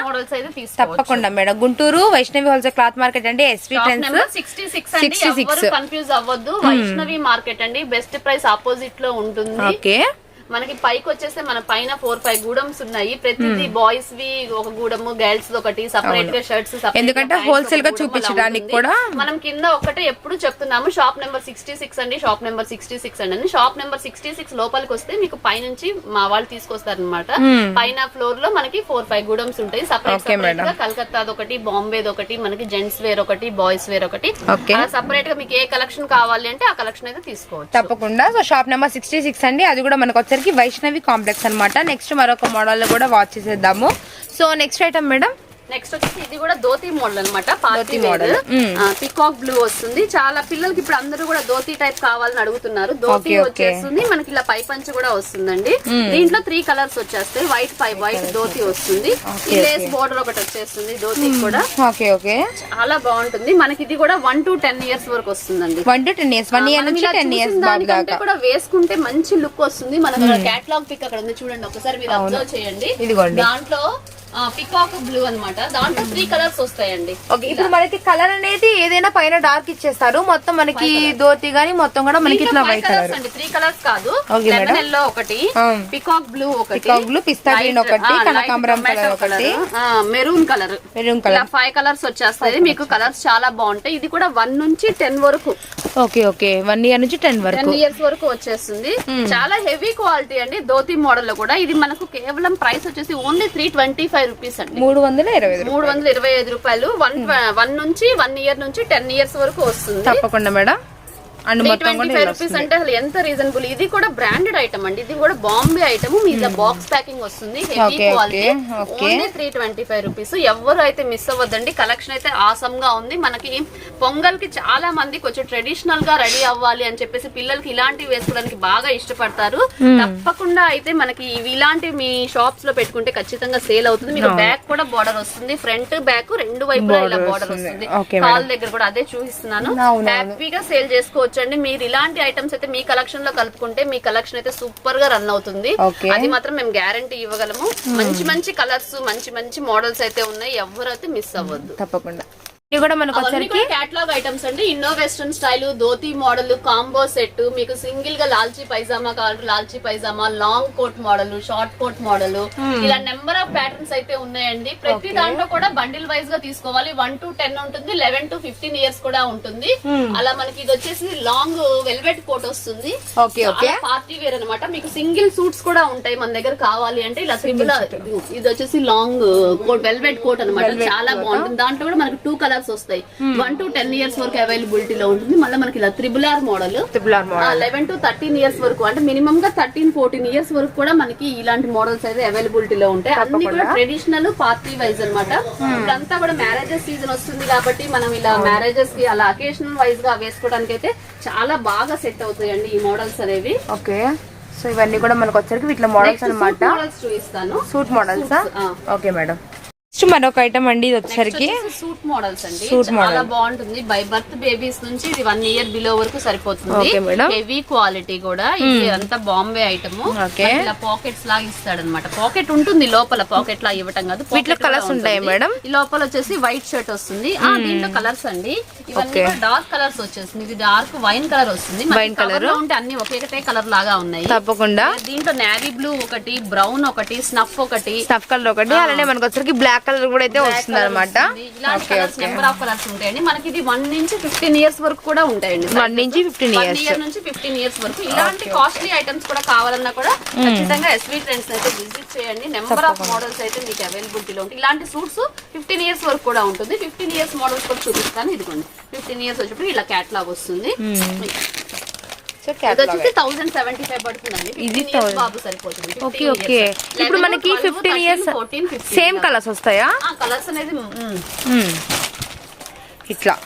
తప్పకుండా madam. Guntur Vaishnavi wholesale cloth market అండి, ఎస్వి ట్రెండ్స్ 66. కన్ఫ్యూజ్ అవ్వద్దు, వైష్ణవి మార్కెట్ అండి. బెస్ట్ ప్రైస్ ఆపోజిట్ లో ఉంటుంది. ఓకే. మనకి పైకి వచ్చేస్తే మన పైన 4-5 గూడమ్స్ ఉన్నాయి. ప్రతిదీ బాయ్స్ వి ఒక గూడము, గర్ల్స్ ఒకటి, సపరేట్ గా షర్ట్స్, ఎందుకంటే హోల్సేల్ గా చూపించడానికి కూడా. మనం కింద ఒకటే ఎప్పుడు చెప్తున్నాము, షాప్ నెంబర్ 66 అండి, షాప్ నెంబర్ 66 అండి. షాప్ నెంబర్ 66 లోపలికి వస్తే మీకు పైనుంచి మా వాళ్ళు తీసుకొస్తారు అనమాట. పైన ఫ్లోర్ లో మనకి 4-5 గూడమ్స్ ఉంటాయి. సపరేట్ గా కలకత్తాది ఒకటి, బాంబేది ఒకటి, మనకి జెంట్స్ వేర్ ఒకటి, బాయ్స్ వేర్ ఒకటి, సపరేట్ గా మీకు ఏ కలెక్షన్ కావాలి అంటే ఆ కలెక్షన్ అయితే తీసుకోవచ్చు తప్పకుండా. సో షాప్ నెంబర్ 66 అండి, అది కూడా మనకు వచ్చేసరికి వైష్ణవి కాంప్లెక్స్ అన్నమాట. నెక్స్ట్ మరొక మోడల్ కూడా వాచ్ చేసేద్దాము. So next item madam. Next వచ్చేసి ఇది కూడా ధోతి మోడల్ అనమాట, పార్టీ మోడల్. పికాక్ బ్లూ వస్తుంది. చాలా పిల్లలకి ఇప్పుడు అందరూ కూడా ధోతి టైప్ కావాలని అడుగుతున్నారు. ధోతి వచ్చేస్తుంది మనకి, ఇలా పై పంచ కూడా వస్తుందండి. దీంట్లో 3 కలర్స్ వచ్చేస్తాయి. వైట్ ధోతి వస్తుంది, లేస్ బోర్డర్ ఒకటి వచ్చేస్తుంది ధోతి కూడా. ఓకే. ఓకే. చాలా బాగుంటుంది. మనకి ఇది కూడా 1 to 10 ఇయర్స్ వరకు వస్తుందండి. 1 to 10 ఇయర్స్, 1 ఇయర్ నుంచి 10 ఇయర్స్ దానికంటే కూడా వేసుకుంటే మంచి లుక్ వస్తుంది. మనకు కేటలాగ్ పిక్ అక్కడ ఉంది చూడండి, ఒకసారి మీరు అబ్జర్వ్ చేయండి. దాంట్లో పికాక్ బ్లూ అన్నమాట. దాంట్లో 3 కలర్స్ వస్తాయండి. ఇప్పుడు మనకి కలర్ అనేది ఏదైనా పైన డార్క్ ఇచ్చేస్తారు, మొత్తం మనకి ధోతి గానీ మొత్తం కూడా మనకి ఇట్లా వైట్ కలర్ అండి. 3 కలర్స్ కాదు, లెమన్ ఎల్లో ఒకటి, పికాక్ బ్లూ ఒకటి, పికాక్ బ్లూ, పిస్తా గ్రీన్ ఒకటి, కనకాంబరం కలర్ ఒకటి, మెరూన్ కలర్, 5 కలర్స్ వచ్చేస్తాయి. మీకు కలర్స్ చాలా బాగుంటాయి. ఇది కూడా 1 నుంచి 10 వరకు. ఓకే. ఓకే. 1 ఇయర్ నుంచి 10 ఇయర్స్ వరకు వచ్చేస్తుంది. చాలా హెవీ క్వాలిటీ అండి ధోతి మోడల్ లో కూడా. ఇది మనకు కేవలం ప్రైస్ వచ్చేసి ఓన్లీ 325 రూపీస్ అండి, 325 రూపాయలు. 1 నుంచి 1 ఇయర్ నుంచి 10 ఇయర్స్ వరకు వస్తుంది. తప్పకుండా మేడం. 325 రూపీస్ అంటే అసలు ఎంత రీజనబుల్. ఇది కూడా బ్రాండెడ్ ఐటమ్ అండి, ఇది కూడా బాంబే ఐటమ్. మీద బాక్స్ ప్యాకింగ్ వస్తుంది, హెవీ క్వాలిటీ. Only 325 rupees. ఎవరు అయితే మిస్ అవ్వద్దండి. కలెక్షన్ అయితే ఆసమ్ గా ఉంది. మనకి పొంగల్ కి చాలా మంది కొంచెం ట్రెడిషనల్ గా రెడీ అవ్వాలి అని చెప్పేసి పిల్లలకి ఇలాంటివి వేసుకోవడానికి బాగా ఇష్టపడతారు. తప్పకుండా అయితే మనకి ఇలాంటి మీ షాప్స్ లో పెట్టుకుంటే ఖచ్చితంగా సేల్ అవుతుంది. మీకు బ్యాక్ కూడా బార్డర్ వస్తుంది, ఫ్రంట్ బ్యాక్ 2 వైపులా ఇలా బార్డర్ వస్తుంది. కాల్ దగ్గర కూడా అదే చూపిస్తున్నాను. హ్యాపీగా సేల్ చేసుకోవచ్చు అండి. మీరు ఇలాంటి ఐటమ్స్ అయితే మీ కలెక్షన్ లో కలుపుకుంటే మీ కలెక్షన్ అయితే సూపర్ గా రన్ అవుతుంది. అది మాత్రం మేము గ్యారంటీ ఇవ్వగలము. మంచి కలర్స్, మంచి మోడల్స్ అయితే ఉన్నాయి. ఎవరైతే మిస్ అవ్వద్దు. తప్పకుండా. ఇది కూడా మనకు వచ్చరికి కేటలాగ్ ఐటమ్స్ అండి. Indo western style dhoti model combo set. మీకు సింగిల్ గా లాల్చీ పైజామా కావాలి, లాల్చీ pyjama, long coat model, short coat model, ఇలా నెంబర్ ఆఫ్ ప్యాటర్న్స్ అయితే ఉన్నాయండి. ప్రతి దాంట్లో కూడా బండిల్ వైజ్ గా తీసుకోవాలి. 1 to 10 ఉంటుంది, 11 to 15 ఇయర్స్ కూడా ఉంటుంది. అలా మనకి ఇది వచ్చేసి లాంగ్ వెల్వెట్ కోట్ వస్తుంది, పార్టీ వేర్ అనమాట. మీకు సింగిల్ సూట్స్ కూడా ఉంటాయి మన దగ్గర కావాలి అంటే. ఇలా సింగిల్ ఇది వచ్చేసి లాంగ్ కోట్, వెల్వెట్ కోట్ అనమాట. చాలా బాగుంటుంది. దాంట్లో కూడా మనకి 2 కలర్స్ వస్తాయి. 1 to 10 ఇయర్స్ వరకు అవైలబిలిటీ లో ఉంటుంది. మళ్ళీ మనకి ఇలా triple R model 11 to 13 years వరకు, అంటే మినిమం గా 13-14 ఇయర్స్ వరకు కూడా మనకి ఇలాంటి మోడల్స్ అయితే అవైలబిలిటీ లో ఉంటాయి. అన్ని కూడా ట్రెడిషనల్ పార్టీ వైజ్ అనమాట. ఇదంతా కూడా మ్యారేజెస్ సీజన్ వస్తుంది కాబట్టి మనం ఇలా మ్యారేజెస్ కి అలా అకేషనల్ వైజ్ గా వేసుకోవడానికి అయితే చాలా బాగా సెట్ అవుతాయండి ఈ మోడల్స్ అనేవి. ఓకే. సో ఇవన్నీ కూడా మనకు వచ్చరికి వీటిలో మోడల్స్ అనమాట. మోడల్స్ చూపిస్తాను, సూట్ మోడల్స్. Okay madam. మరొక ఐటమ్ అండి, ఇది వచ్చేసరికి సూట్ మోడల్స్ అండి. సూట్ చాలా బాగుంటుంది. బై బర్త్ బేబీస్ నుంచి ఇది 1 ఇయర్ బిలో వరకు సరిపోతుంది. హెవీ క్వాలిటీ కూడా. ఇది అంతా బాంబే ఐటమ్. ఇలా పాకెట్స్ లాగా ఇస్తాడు అనమాట. పాకెట్ ఉంటుంది లోపల, పాకెట్ లా ఇవ్వటం కాదు. వీటిలో కలర్స్ ఉంటాయి మేడం. ఈ లోపల వచ్చేసి వైట్ షర్ట్ వస్తుంది. దీంట్లో కలర్స్ అండి, ఇవన్నీ డార్క్ కలర్స్ వచ్చేసింది. ఇది డార్క్ వైన్ కలర్ వస్తుంది. వైన్ కలర్ ఉంటే అన్ని ఒకే కలర్ లాగా ఉన్నాయి. తప్పకుండా దీంట్లో నేవీ బ్లూ ఒకటి, బ్రౌన్ ఒకటి, స్నఫ్ ఒకటి, స్నఫ్ కలర్ ఒకటి, అలానే మనకు వచ్చరికి బ్లాక్ కలర్ కూడా అయితే వస్తుంది అనమాట. ఇలాంటి కలర్స్ నెంబర్ ఆఫ్ కలర్స్ ఉంటాయండి. మనకి ఇది 1 నుంచి 15 ఇయర్స్ వరకు కూడా ఉంటాయండి. 1 నుంచి 15 ఇయర్స్, 1 ఇయర్ నుంచి 15 ఇయర్స్ వరకు. ఇలాంటి కాస్ట్లీ ఐటమ్స్ కూడా కావాలన్నా కూడా ఖచ్చితంగా ఎస్వీ ట్రెండ్స్ అయితే విజిట్ చేయండి. నెంబర్ ఆఫ్ మోడల్స్ అయితే మీకు అవైలబిలిటీలో ఉంటాయి. ఇలాంటి సూట్స్ 15 ఇయర్స్ వరకు కూడా ఉంటుంది. 15 ఇయర్స్ మోడల్స్ కూడా చూపిస్తాను. ఇదిగోండి 15 ఇయర్స్ వచ్చినప్పుడు ఇలా క్యాటలాగ్ వస్తుంది. ఇది వచ్చేసి 1075 పడుతుందండి. ఇది బాబు సరిపోతుంది. Okay okay. ఇప్పుడు మనకి 15 ఇయర్స్ 14, సేమ్ కలర్స్ వస్తాయా? కలర్స్ అనేది ఇట్లా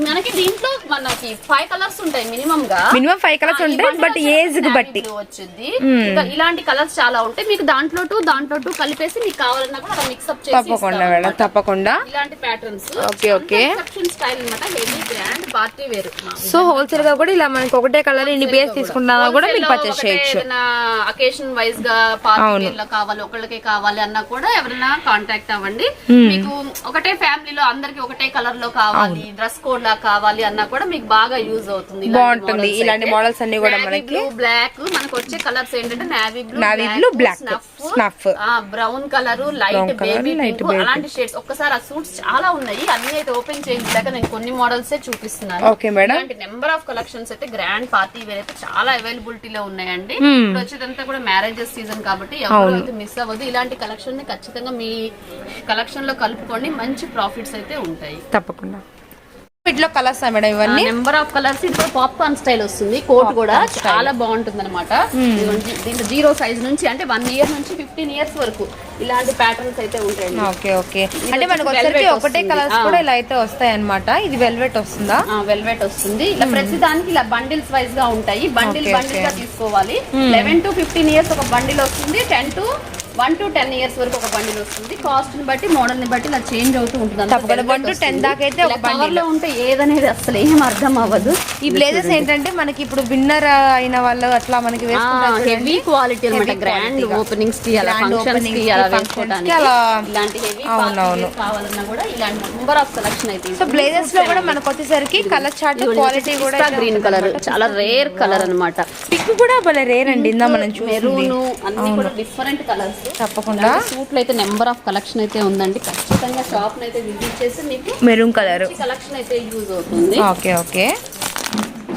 మనకి దీంట్లో మనకి 5 కలర్స్ ఉంటాయి మినిమం 5 కలర్స్ ఉంటాయి. బట్ ఏజ్ కి బట్టి వచ్చింది. ఇంకా ఇలాంటి కలర్స్ చాలా ఉంటాయి. మీకు దాంట్లో టూ కలిపేసి మీకు కావాలన్నా కూడా అలా మిక్స్ అప్ చేసి తప్పకుండా మేడం, తప్పకుండా. ఇలాంటి ప్యాటర్న్స్ ఓకే ఓకే స్టైల్ అన్నమాట. Heavy grand party wear. So wholesale గా కూడా ఇలా మనకి ఒకటే కలర్ ఇన్ని బేస్ తీసుకుంటా కూడా మీకు పర్చేస్ చేయొచ్చు. అకేషన్ వైజ్ గా పార్టీ వేర్ లో కావాలి, ఒకళ్ళకే కావాలి అన్నా కూడా ఎవరైనా కాంటాక్ట్ అవ్వండి. మీకు ఒకటే ఫ్యామిలీలో అందరికి ఒకటే కలర్ లో కావాలి, డ్రెస్ కోడ్ లా కావాలి అన్నా కూడా మీకు బాగా యూజ్ అవుతుంది. బాగుంటుంది ఇలాంటి మోడల్స్ అన్ని కూడా. మనకి బ్లాక్ మనకు వచ్చే కలర్స్ ఏంటంటే navy blue, black, snuff, brown colour, light baby pink, అలాంటి షేడ్స్. ఒక్కసారి ఆ సూట్స్ చాలా ఉన్నాయి. అన్ని అయితే ఓపెన్ చేయలేక నేను కొన్ని మోడల్స్ చూపిస్తున్నాను. Okay madam. ఇలాంటి నెంబర్ ఆఫ్ కలెక్షన్స్ అయితే గ్రాండ్ పార్టీ వేర్ అయితే చాలా అవైలబిలిటీలో ఉన్నాయండి. ఇప్పుడు వచ్చేదంతా కూడా మ్యారేజెస్ సీజన్ కాబట్టి ఎవరు అయితే మిస్ అవ్వదు. ఇలాంటి కలెక్షన్ ని ఖచ్చితంగా మీ కలెక్షన్ లో కలుపుకోండి. మంచి ప్రాఫిట్స్ అయితే ఉంటాయి తప్పకుండా. వీటిలో కలర్స్ మేడం ఇవన్నీ నెంబర్ ఆఫ్ కలర్స్. ఇప్పుడు పాప్కార్న్ స్టైల్ వస్తుంది. కోట్ కూడా చాలా బాగుంటుంది అనమాట. దీంట్లో 0 సైజ్ నుంచి అంటే 1 ఇయర్ నుంచి 15 ఇయర్స్ వరకు ఇలాంటి ప్యాటర్న్స్ అయితే ఉంటాయి. Okay okay. అంటే మనకు ఒకటే కలర్స్ కూడా ఇలా అయితే వస్తాయి అనమాట. ఇది వెల్వెట్ వస్తుందా? వెల్వెట్ వస్తుంది. ఇలా ప్రతి దానికి ఇలా బండిల్స్ వైజ్ గా ఉంటాయి. బండిల్ గా తీసుకోవాలి. 11 to 15 ఇయర్స్ ఒక బండిల్ వస్తుంది. 1 to 10 ఇయర్స్ వరకు ఒక బండిల్ వస్తుంది. కాస్ట్ ని బట్టి మోడల్ ని బట్టి ఇలా చేంజ్ అవుతూ ఉంటుంది. 1 to 10 దాకా అయితే ఒక బండిల్ లో ఉంటే ఏదనేది అసలు ఏం అర్థం అవ్వదు. ఈ బ్లేజర్స్ ఏంటంటే మనకి ఇప్పుడు విన్నర్ అయిన వాళ్ళు అట్లా మనకి వేసుకుంటారు. హెవీ క్వాలిటీ అన్నమాట. గ్రాండ్ ఓపెనింగ్స్ కి అలా ఫంక్షన్స్ కి అలా వేసుకోవడానికి ఇలాంటి హెవీ కావాలన్నా కూడా ఇలాంటి నెంబర్ ఆఫ్ కలెక్షన్ అయితే. సో బ్లేజర్స్ లో కూడా మనకు వచ్చేసరికి కలర్ చార్ట్ క్వాలిటీ కూడా గ్రీన్ కలర్ చాలా రేర్ కలర్ అన్నమాట. పిక్ కూడా భలే రేర్ అండి. ఇందా మనం మెరూన్ అన్ని కూడా డిఫరెంట్ కలర్స్. తప్పకుండా సూట్లు అయితే నెంబర్ ఆఫ్ కలెక్షన్ అయితే ఉందండి. ఖచ్చితంగా షాప్ అయితే విజిట్ చేసి మీకు మెరూన్ కలర్ కలెక్షన్ అయితే యూజ్ అవుతుంది. Okay okay.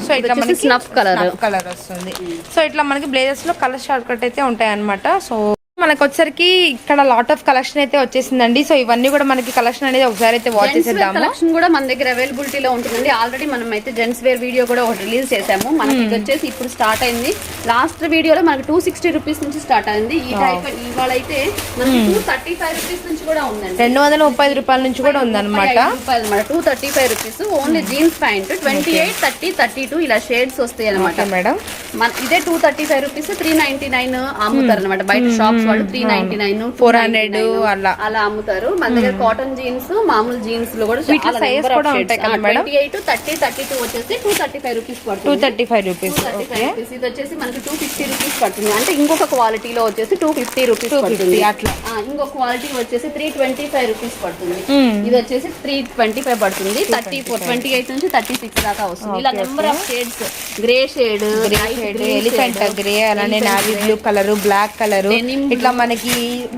సో ఇట్లా మనకి స్నఫ్ కలర్ వస్తుంది. సో ఇట్లా మనకి బ్లేజర్స్ లో కలర్ షార్ట్ కట్ అయితే ఉంటాయి అనమాట. సో మనకు వచ్చరికి ఇక్కడ లాట్ ఆఫ్ కలెక్షన్ అయితే వచ్చేసిందండి. సో ఇవన్నీ కూడా మనకి కలెక్షన్ అనేది ఒకసారి అయితే వాచ్ చేసేద్దాము. కలెక్షన్ కూడా మన దగ్గర అవైలబిలిటీలో ఉంటుందండి. ఆల్రెడీ మనం అయితే జెంట్స్ వేర్ వీడియో కూడా ఒకటి రిలీజ్ చేసాము. మనకి ఇది వచ్చేసి ఇప్పుడు స్టార్ట్ అయింది. లాస్ట్ వీడియోలో మనకి 260 రూపీస్ నుంచి స్టార్ట్ అయింది. ఈ టైప్ ఇవాళ అయితే మనకి 235 రూపీస్ నుంచి కూడా ఉందండి. 235 రూపాయల నుంచి కూడా ఉందన్నమాట. 235 రూపీస్ ఓన్లీ జీన్స్ ప్యాంట్ 28, 30, 32 ఇలా షేడ్స్ వస్తాయి అనమాట మేడం. ఇదే 235 రూపీస్ 399 అమ్ముతారు అనమాట. బయట షాప్స్ వాళ్ళు 399, 400 అలా అమ్ముతారు. మన దగ్గర కాటన్ జీన్స్, మామూలు జీన్స్ లో కూడా 28, 30, 32 వచ్చేసి 235 రూపీస్ పడుతుంది. 235 రూపీస్. ఇది వచ్చేసి మనకి 250 రూపీస్ పడుతుంది. అంటే ఇంకొక క్వాలిటీలో వచ్చేసి 250 రూపీస్ పడుతుంది. అట్లా ఇంకొక క్వాలిటీ వచ్చేసి 325 రూపీస్ పడుతుంది. ఇది వచ్చేసి 325 పడుతుంది. 34, 28 నుంచి 36 దాకా వస్తుంది. ఇలా number of shades, grey shade, elephant grey, అలానే navy blue colour, black colour, ఇట్లా మనకి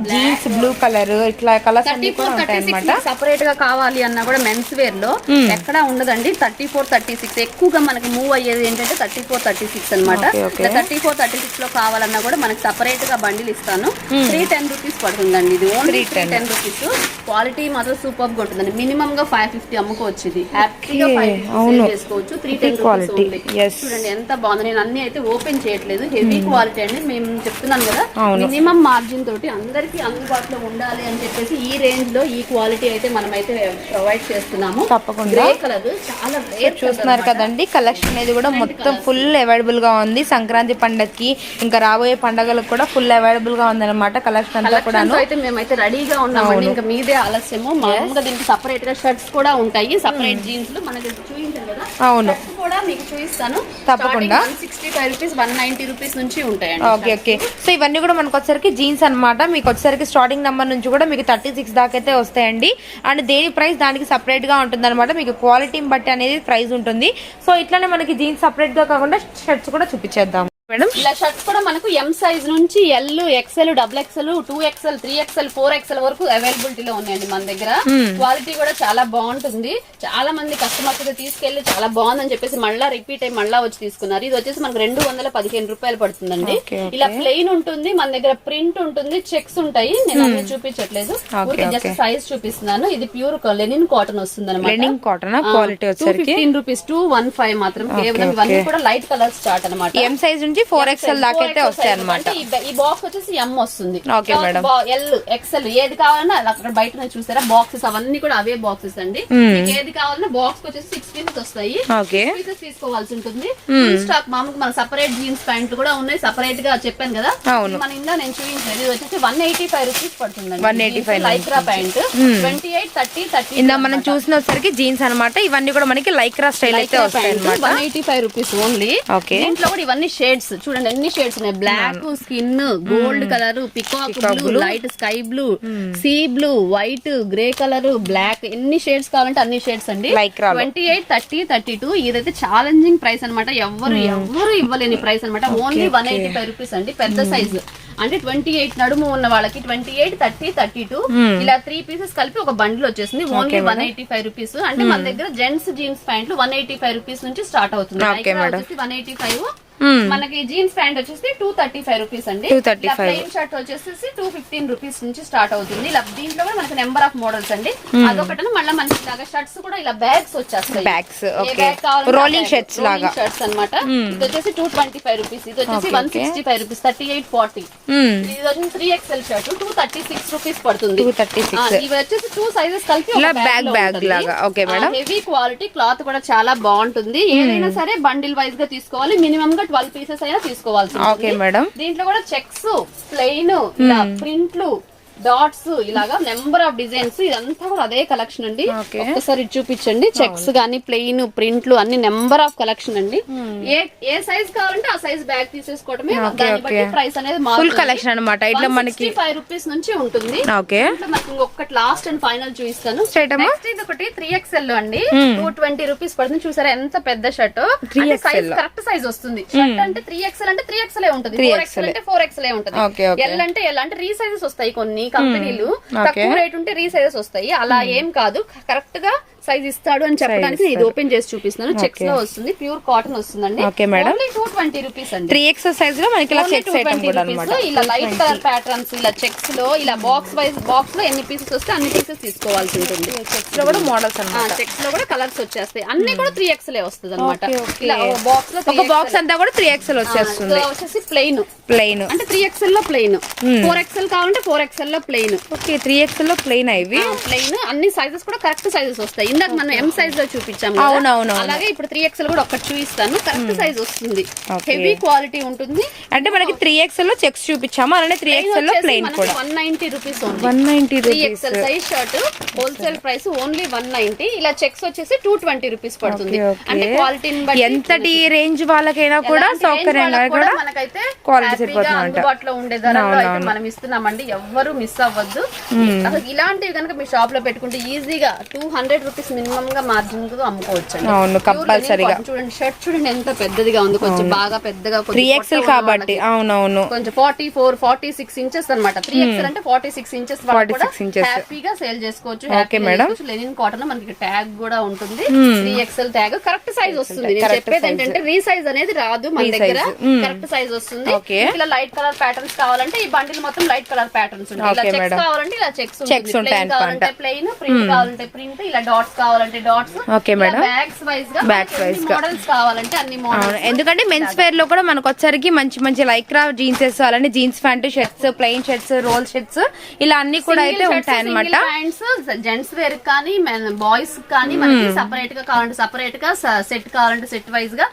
జీన్స్ బ్లూ కలర్, ఇట్లా కలర్స్ అన్ని కూడా ఉంటాయి అన్నమాట. సెపరేట్ గా కావాలి అన్నా కూడా మెన్స్ వేర్ లో ఎక్కడ ఉండదండి. 34, 36 ఎక్కువగా మనకి మూవ్ అయ్యేది ఏంటంటే 34, 36 అనమాట. 34, 36 లో కావాలన్నా కూడా మనకి సెపరేట్ గా బండిల్ ఇస్తాను. 310 రూపీస్ పడుతుందండి. ఇది ఓన్లీ 310 రూపీస్. క్వాలిటీ మాత్రం సూపర్ గా ఉంటుందండి. మినిమం గా 550 అమ్ముకోవచ్చు. హ్యాపీగా 550 చేసుకోవచ్చు. 310 రూపీస్. చూడండి ఎంత బాగుంది. నేను అన్ని అయితే ఓపెన్ చేయట్లేదు. హెవీ క్వాలిటీ అండి. మేము చెప్తున్నాను కదా, మినిమం మార్జిన్ తోటి అందరికి అందుబాటులో ఉండాలి అని చెప్పేసి ఈ రేంజ్ లో ఈ క్వాలిటీ అయితే మనం అయితే ప్రొవైడ్ చేస్తున్నాము. తప్పకుండా. గ్రే కలర్ చాలా రేర్ చూస్తున్నారు కదండి, కలెక్షన్ అనేది కూడా మొత్తం ఫుల్ అవైలబుల్ గా ఉంది. సంక్రాంతి పండగకి ఇంకా రాబోయే పండుగలకు కూడా ఫుల్ అవైలబుల్ గా ఉంది అనమాట కలెక్షన్ అంతా కూడా. అయితే మేమైతే రెడీగా ఉన్నామండి, ఇంకా మీదే ఆలస్యము. మామూలుగా దీనికి సపరేట్ గా షర్ట్స్ కూడా ఉంటాయి, సపరేట్ జీన్స్ లు మనకి చూపించారు కదా. అవును, కూడా మీకు చూపిస్తాను. తప్పకుండా 165 రూపీస్ 190 రూపీస్ నుంచి ఉంటాయండి. Okay okay. సో ఇవన్నీ కూడా మనకు వచ్చేసరికి జీన్స్ అనమాట. మీకు వచ్చేసరికి స్టార్టింగ్ నెంబర్ నుంచి కూడా మీకు 36 దాకా అయితే వస్తాయండి. అండ్ దేని ప్రైస్ దానికి సపరేట్ గా ఉంటుంది అనమాట. మీకు క్వాలిటీని బట్టి అనేది ప్రైస్ ఉంటుంది. సో ఇట్లానే మనకి జీన్స్ సపరేట్ గా కాకుండా షర్ట్స్ కూడా చూపించేద్దాం మేడం. ఇలా షర్ట్స్ కూడా మనకు ఎం సైజ్ నుంచి L, XL, double XL, 2XL, 3XL, 4XL వరకు అవైలబిలిటీలో ఉన్నాయండి మన దగ్గర. క్వాలిటీ కూడా చాలా బాగుంటుంది. చాలా మంది కస్టమర్స్ తీసుకెళ్లి చాలా బాగుందని చెప్పేసి మళ్ళా రిపీట్ అయ్యి మళ్ళా వచ్చి తీసుకున్నారు. ఇది వచ్చేసి మనకు 215 రూపాయలు పడుతుందండి. ఇలా ప్లెయిన్ ఉంటుంది మన దగ్గర, ప్రింట్ ఉంటుంది, చెక్స్ ఉంటాయి. నేను అన్ని చూపించట్లేదు, జస్ట్ సైజ్ చూపిస్తున్నాను. ఇది ప్యూర్ లెనిన్ కాటన్ వస్తుంది అనమాట. 215 రూపీస్ 215 మాత్రం కేవలం. ఇవన్నీ కూడా లైట్ కలర్ స్టార్ట్ అనమాట. ఎం సైజ్ నుంచి 4XL దాకా అయితే వస్తాయి అనమాట. ఈ బాక్స్ వచ్చేసి ఎం వస్తుంది. Okay madam. ఎల్, ఎక్స్ఎల్ ఏది కావాలన్నా అక్కడ బయట చూసారా బాక్సెస్ అవన్నీ కూడా అవే బాక్సెస్ అండి. ఏది కావాలన్నా బాక్స్ వచ్చేసి 6 పీసెస్ వస్తాయి. పీసెస్ తీసుకోవాల్సి ఉంటుంది. స్టాక్ మామూలుగా మన సపరేట్ జీన్స్ ప్యాంట్లు కూడా ఉన్నాయి, సపరేట్ గా చెప్పాను కదా. మన ఇంట్లో నేను చూపించాను. ఇది వచ్చేసి 185 రూపీస్ పడుతుందండి. 185 లైక్రా ప్యాంట్ 28, 30, 30 ఇందా మనం చూసినసరికి జీన్స్ అనమాట. ఇవన్నీ కూడా మనకి లైక్రా స్టైల్ అయితే వస్తాయి అనమాట. 185 రూపీస్ ఓన్లీ. దీంట్లో కూడా ఇవన్నీ షేడ్స్ చూడండి, ఎన్ని షేడ్స్ ఉన్నాయి. Black, skin, gold colour, peacock blue, light sky blue, sea blue, white, grey colour, black, ఎన్ని షేడ్స్ కావాలంటే అన్ని షేడ్స్ అండి. 28, 30, 32. ఇదైతే ఛాలెంజింగ్ ప్రైస్ అనమాట. ఎవరు ఇవ్వలేని ప్రైస్ అనమాట. ఓన్లీ 185 రూపీస్ అండి. పెద్ద సైజు అంటే 28 నడుము ఉన్న వాళ్ళకి 28, 30, 32 ఇలా 3 పీసెస్ కలిపి ఒక బండిల్ వచ్చేసింది. Only 185 rupees. అంటే మన దగ్గర జెంట్స్ జీన్స్ ప్యాంట్లు 185 రూపీస్ నుంచి స్టార్ట్ అవుతుంది. 185. మనకి జీన్స్ ప్యాంట్ వచ్చేసి 235 రూపీస్ అండి. ప్లెయిన్ షర్ట్ వచ్చేసి 215 రూపీస్ నుంచి స్టార్ట్ అవుతుంది. ఇలా దీంట్లో కూడా మనకి నెంబర్ ఆఫ్ మోడల్స్ అండి. అదొకటి మళ్ళీ మనకి ఇలాగా షర్ట్స్ కూడా ఇలా బ్యాగ్స్ వచ్చేస్తాయి. రోలింగ్ షర్ట్స్ లాగా షర్ట్స్ అనమాట. ఇది వచ్చేసి 225 రూపీస్. ఇది వచ్చేసి 165 రూపీస్, 38, 40. ఇది వచ్చేసి 3XL షర్ట్ 236 రూపీస్ పడుతుంది. ఇవి వచ్చేసి 2 సైజెస్ కలిపి హెవీ క్వాలిటీ క్లాత్ కూడా చాలా బాగుంటుంది. ఏదైనా సరే బండిల్ వైజ్ గా తీసుకోవాలి. మినిమం గా 12 పీసెస్ అయినా తీసుకోవాల్సి ఉంటుంది. దీంట్లో కూడా చెక్స్, ప్లెయిన్, ఇలా ప్రింట్లు, డాట్స్, ఇలాగా నెంబర్ ఆఫ్ డిజైన్స్. ఇదంతా కూడా అదే కలెక్షన్ అండి. ఒక్కసారి చూపించండి. చెక్స్ గానీ, ప్లెయిన్, ప్రింట్లు అన్ని నెంబర్ ఆఫ్ కలెక్షన్ అండి. ఏ సైజ్ కావాలంటే ఆ సైజ్ బ్యాగ్ తీసేసుకోవడమే. దాన్ని బట్టి ప్రైస్ అనేది ఫుల్ కలెక్షన్ అనమాట. ఇట్లా మనకి 65 రూపీస్ నుంచి ఉంటుంది. ఒక్కటి లాస్ట్ అండ్ ఫైనల్ చూపిస్తాను. ఇది ఒకటి 3XL లో అండి. 220 రూపీస్ పడుతుంది. చూసారా ఎంత పెద్ద షర్ట్. సైజ్ కరెక్ట్ సైజ్ వస్తుంది. షర్ట్ అంటే 3XL అంటే 3XL ఉంటుంది. 4XL అంటే 4XL ఉంటుంది. ఎల్ అంటే ఎల్ అంటే రీ సైజెస్ వస్తాయి. కొన్ని కంపెనీలు తక్కువ రేట్ ఉంటే రీసైజెస్ వస్తాయి. అలా ఏం కాదు, కరెక్ట్ గా సైజ్ ఇస్తాడు అని చెప్పడానికి ఇది ఓపెన్ చేసి చూపిస్తున్నాను. చెక్స్ లో వస్తుంది, ప్యూర్ కాటన్ వస్తుందండి. 220 రూపీస్ అండి. 3XL సైజ్ లో మనకి ఇలా చెక్స్ ఐటమ్ కూడా అన్నమాట. ఇలా లైట్ కలర్ ప్యాటర్న్స్, ఇలా చెక్స్ లో ఇలా బాక్స్ వైజ్ బాక్స్ లో ఎన్ని పీసెస్ వస్తే అన్ని పీసెస్ తీసుకోవాల్సి ఉంటుంది. చెక్స్ లో కూడా మోడల్స్ అన్నమాట. చెక్స్ లో కూడా కలర్స్ వచ్చేస్తాయి. అన్ని కూడా 3XL వస్తుంది అనమాట. ఇలా బాక్స్ లో ఒక బాక్స్ అంతా కూడా 3XL వచ్చేస్తుంది. వచ్చేసి ప్లెయిన్ అంటే 3XL లో ప్లెయిన్. 4XL కావాలంటే 4XL లో ప్లెయిన్. ఓకే, 3XL లో ప్లెయిన్ ఇవి ప్లెయిన్. అన్ని సైజెస్ కూడా కరెక్ట్ సైజెస్ వస్తాయి. ఇందాక మనం ఎం సైజ్ లో చూపించాం. అవునవును. అలాగే ఇప్పుడు 3XL కూడా ఒకటి చూపిస్తాను. కరెక్ట్ సైజ్ వస్తుంది. హెవీ క్వాలిటీ ఉంటుంది. అంటే మనకి 3XL లో చెక్స్ చూపించాము, అలానే 3XL లో ప్లెయిన్ కూడా 190 rupees. 190 rupees 3XL size shirt wholesale price only 190. ఇలా చెక్స్ వచ్చేసి 220 రూపీస్ పడుతుంది. అంటే క్వాలిటీని బట్టి ఎంతటి రేంజ్ వాళ్ళకైనా కూడా సౌకర్యంగా కూడా మనకైతే క్వాలిటీ అందుబాటులో ఉండే ధరలో అయితే మనం ఇస్తున్నామండి. ఎవ్వరు మిస్ అవ్వద్దు. అసలు ఇలాంటివి కనుక మీ షాప్ లో పెట్టుకుంటే ఈజీగా 200 రూపీస్ మినిమం గా మార్జిన్ తో అమ్ముకోవచ్చు. కంపల్సరీగా చూడండి. షర్ట్ చూడండి ఎంత పెద్దదిగా ఉంది. కొంచెం బాగా పెద్దగా 3XL కాబట్టి. అవునవును, కొంచెం 44, 46 ఇంచెస్ అనమాట. 3XL అంటే 46 ఇంచెస్ హ్యాపీగా సేల్ చేసుకోవచ్చు. లెనిన్ కాటన్ మనకి ట్యాగ్ కూడా ఉంటుంది. 3XL ట్యాగ్ కరెక్ట్ సైజ్ వస్తుంది. నేను చెప్పేది ఏంటంటే రీసైజ్ అనేది రాదు మన దగ్గర. కరెక్ట్ సైజ్ వస్తుంది. ఇలా లైట్ కలర్ ప్యాటర్న్స్ కావాలంటే ఈ బండిల్ మొత్తం లైట్ కలర్ ప్యాటర్న్స్ ఉంటాయి. ఇలా చెక్స్ కావాలంటే ఇలా చెక్స్ కావాలంటే ప్లెయిన్, ప్రింట్ కావాలంటే ప్రింట్, ఇలా డాట్స్ కావాలంటే dots. Okay madam. Bags wise గా మోడల్స్ కావాలంటే అన్ని మోడల్స్. ఎందుకంటే మెన్స్ జెంట్స్ వేర్ లో కూడా మనకు వచ్చరికి మంచి మంచి లైక్రా జీన్సెస్ అలానే jeans pant, shirts, plain shirts, roll shirts ఇలా అన్ని కూడా అయితే ఉంటాయి అనమాట. జెంట్స్ వేర్ కానీ బాయ్స్ కానీ మనకి సపరేట్ గా కావాలంటే సపరేట్ గా, సెట్ కావాలంటే సెట్ వైజ్ గా,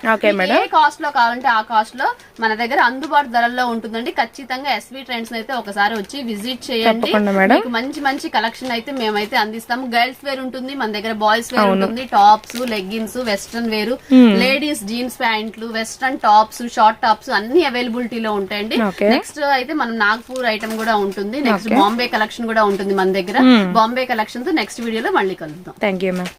ఏ కాస్ట్ లో కావాలంటే ఆ కాస్ట్ లో మన దగ్గర అందుబాటు ధరల్లో ఉంటుందండి. ఖచ్చితంగా ఎస్వి ట్రెండ్స్ అయితే ఒకసారి వచ్చి విజిట్ చేయండి. మీకు మంచి మంచి కలెక్షన్ అయితే మేమైతే అందిస్తాము. గర్ల్స్ వేర్ ఉంటుంది మన దగ్గర, బాయ్స్ వేర్ ఉంటుంది, టాప్స్, లెగ్గిన్స్, వెస్ట్రన్ వేరు, లేడీస్ జీన్స్ ప్యాంట్లు, వెస్ట్రన్ టాప్స్, షార్ట్ టాప్స్ అన్ని అవైలబిలిటీలో ఉంటాయండి. నెక్స్ట్ అయితే మనం నాగ్పూర్ ఐటమ్ కూడా ఉంటుంది. నెక్స్ట్ బాంబే కలెక్షన్ కూడా ఉంటుంది మన దగ్గర. బాంబే కలెక్షన్ తో నెక్స్ట్ వీడియోలో మళ్ళీ కలుద్దాం. Thank you ma'am.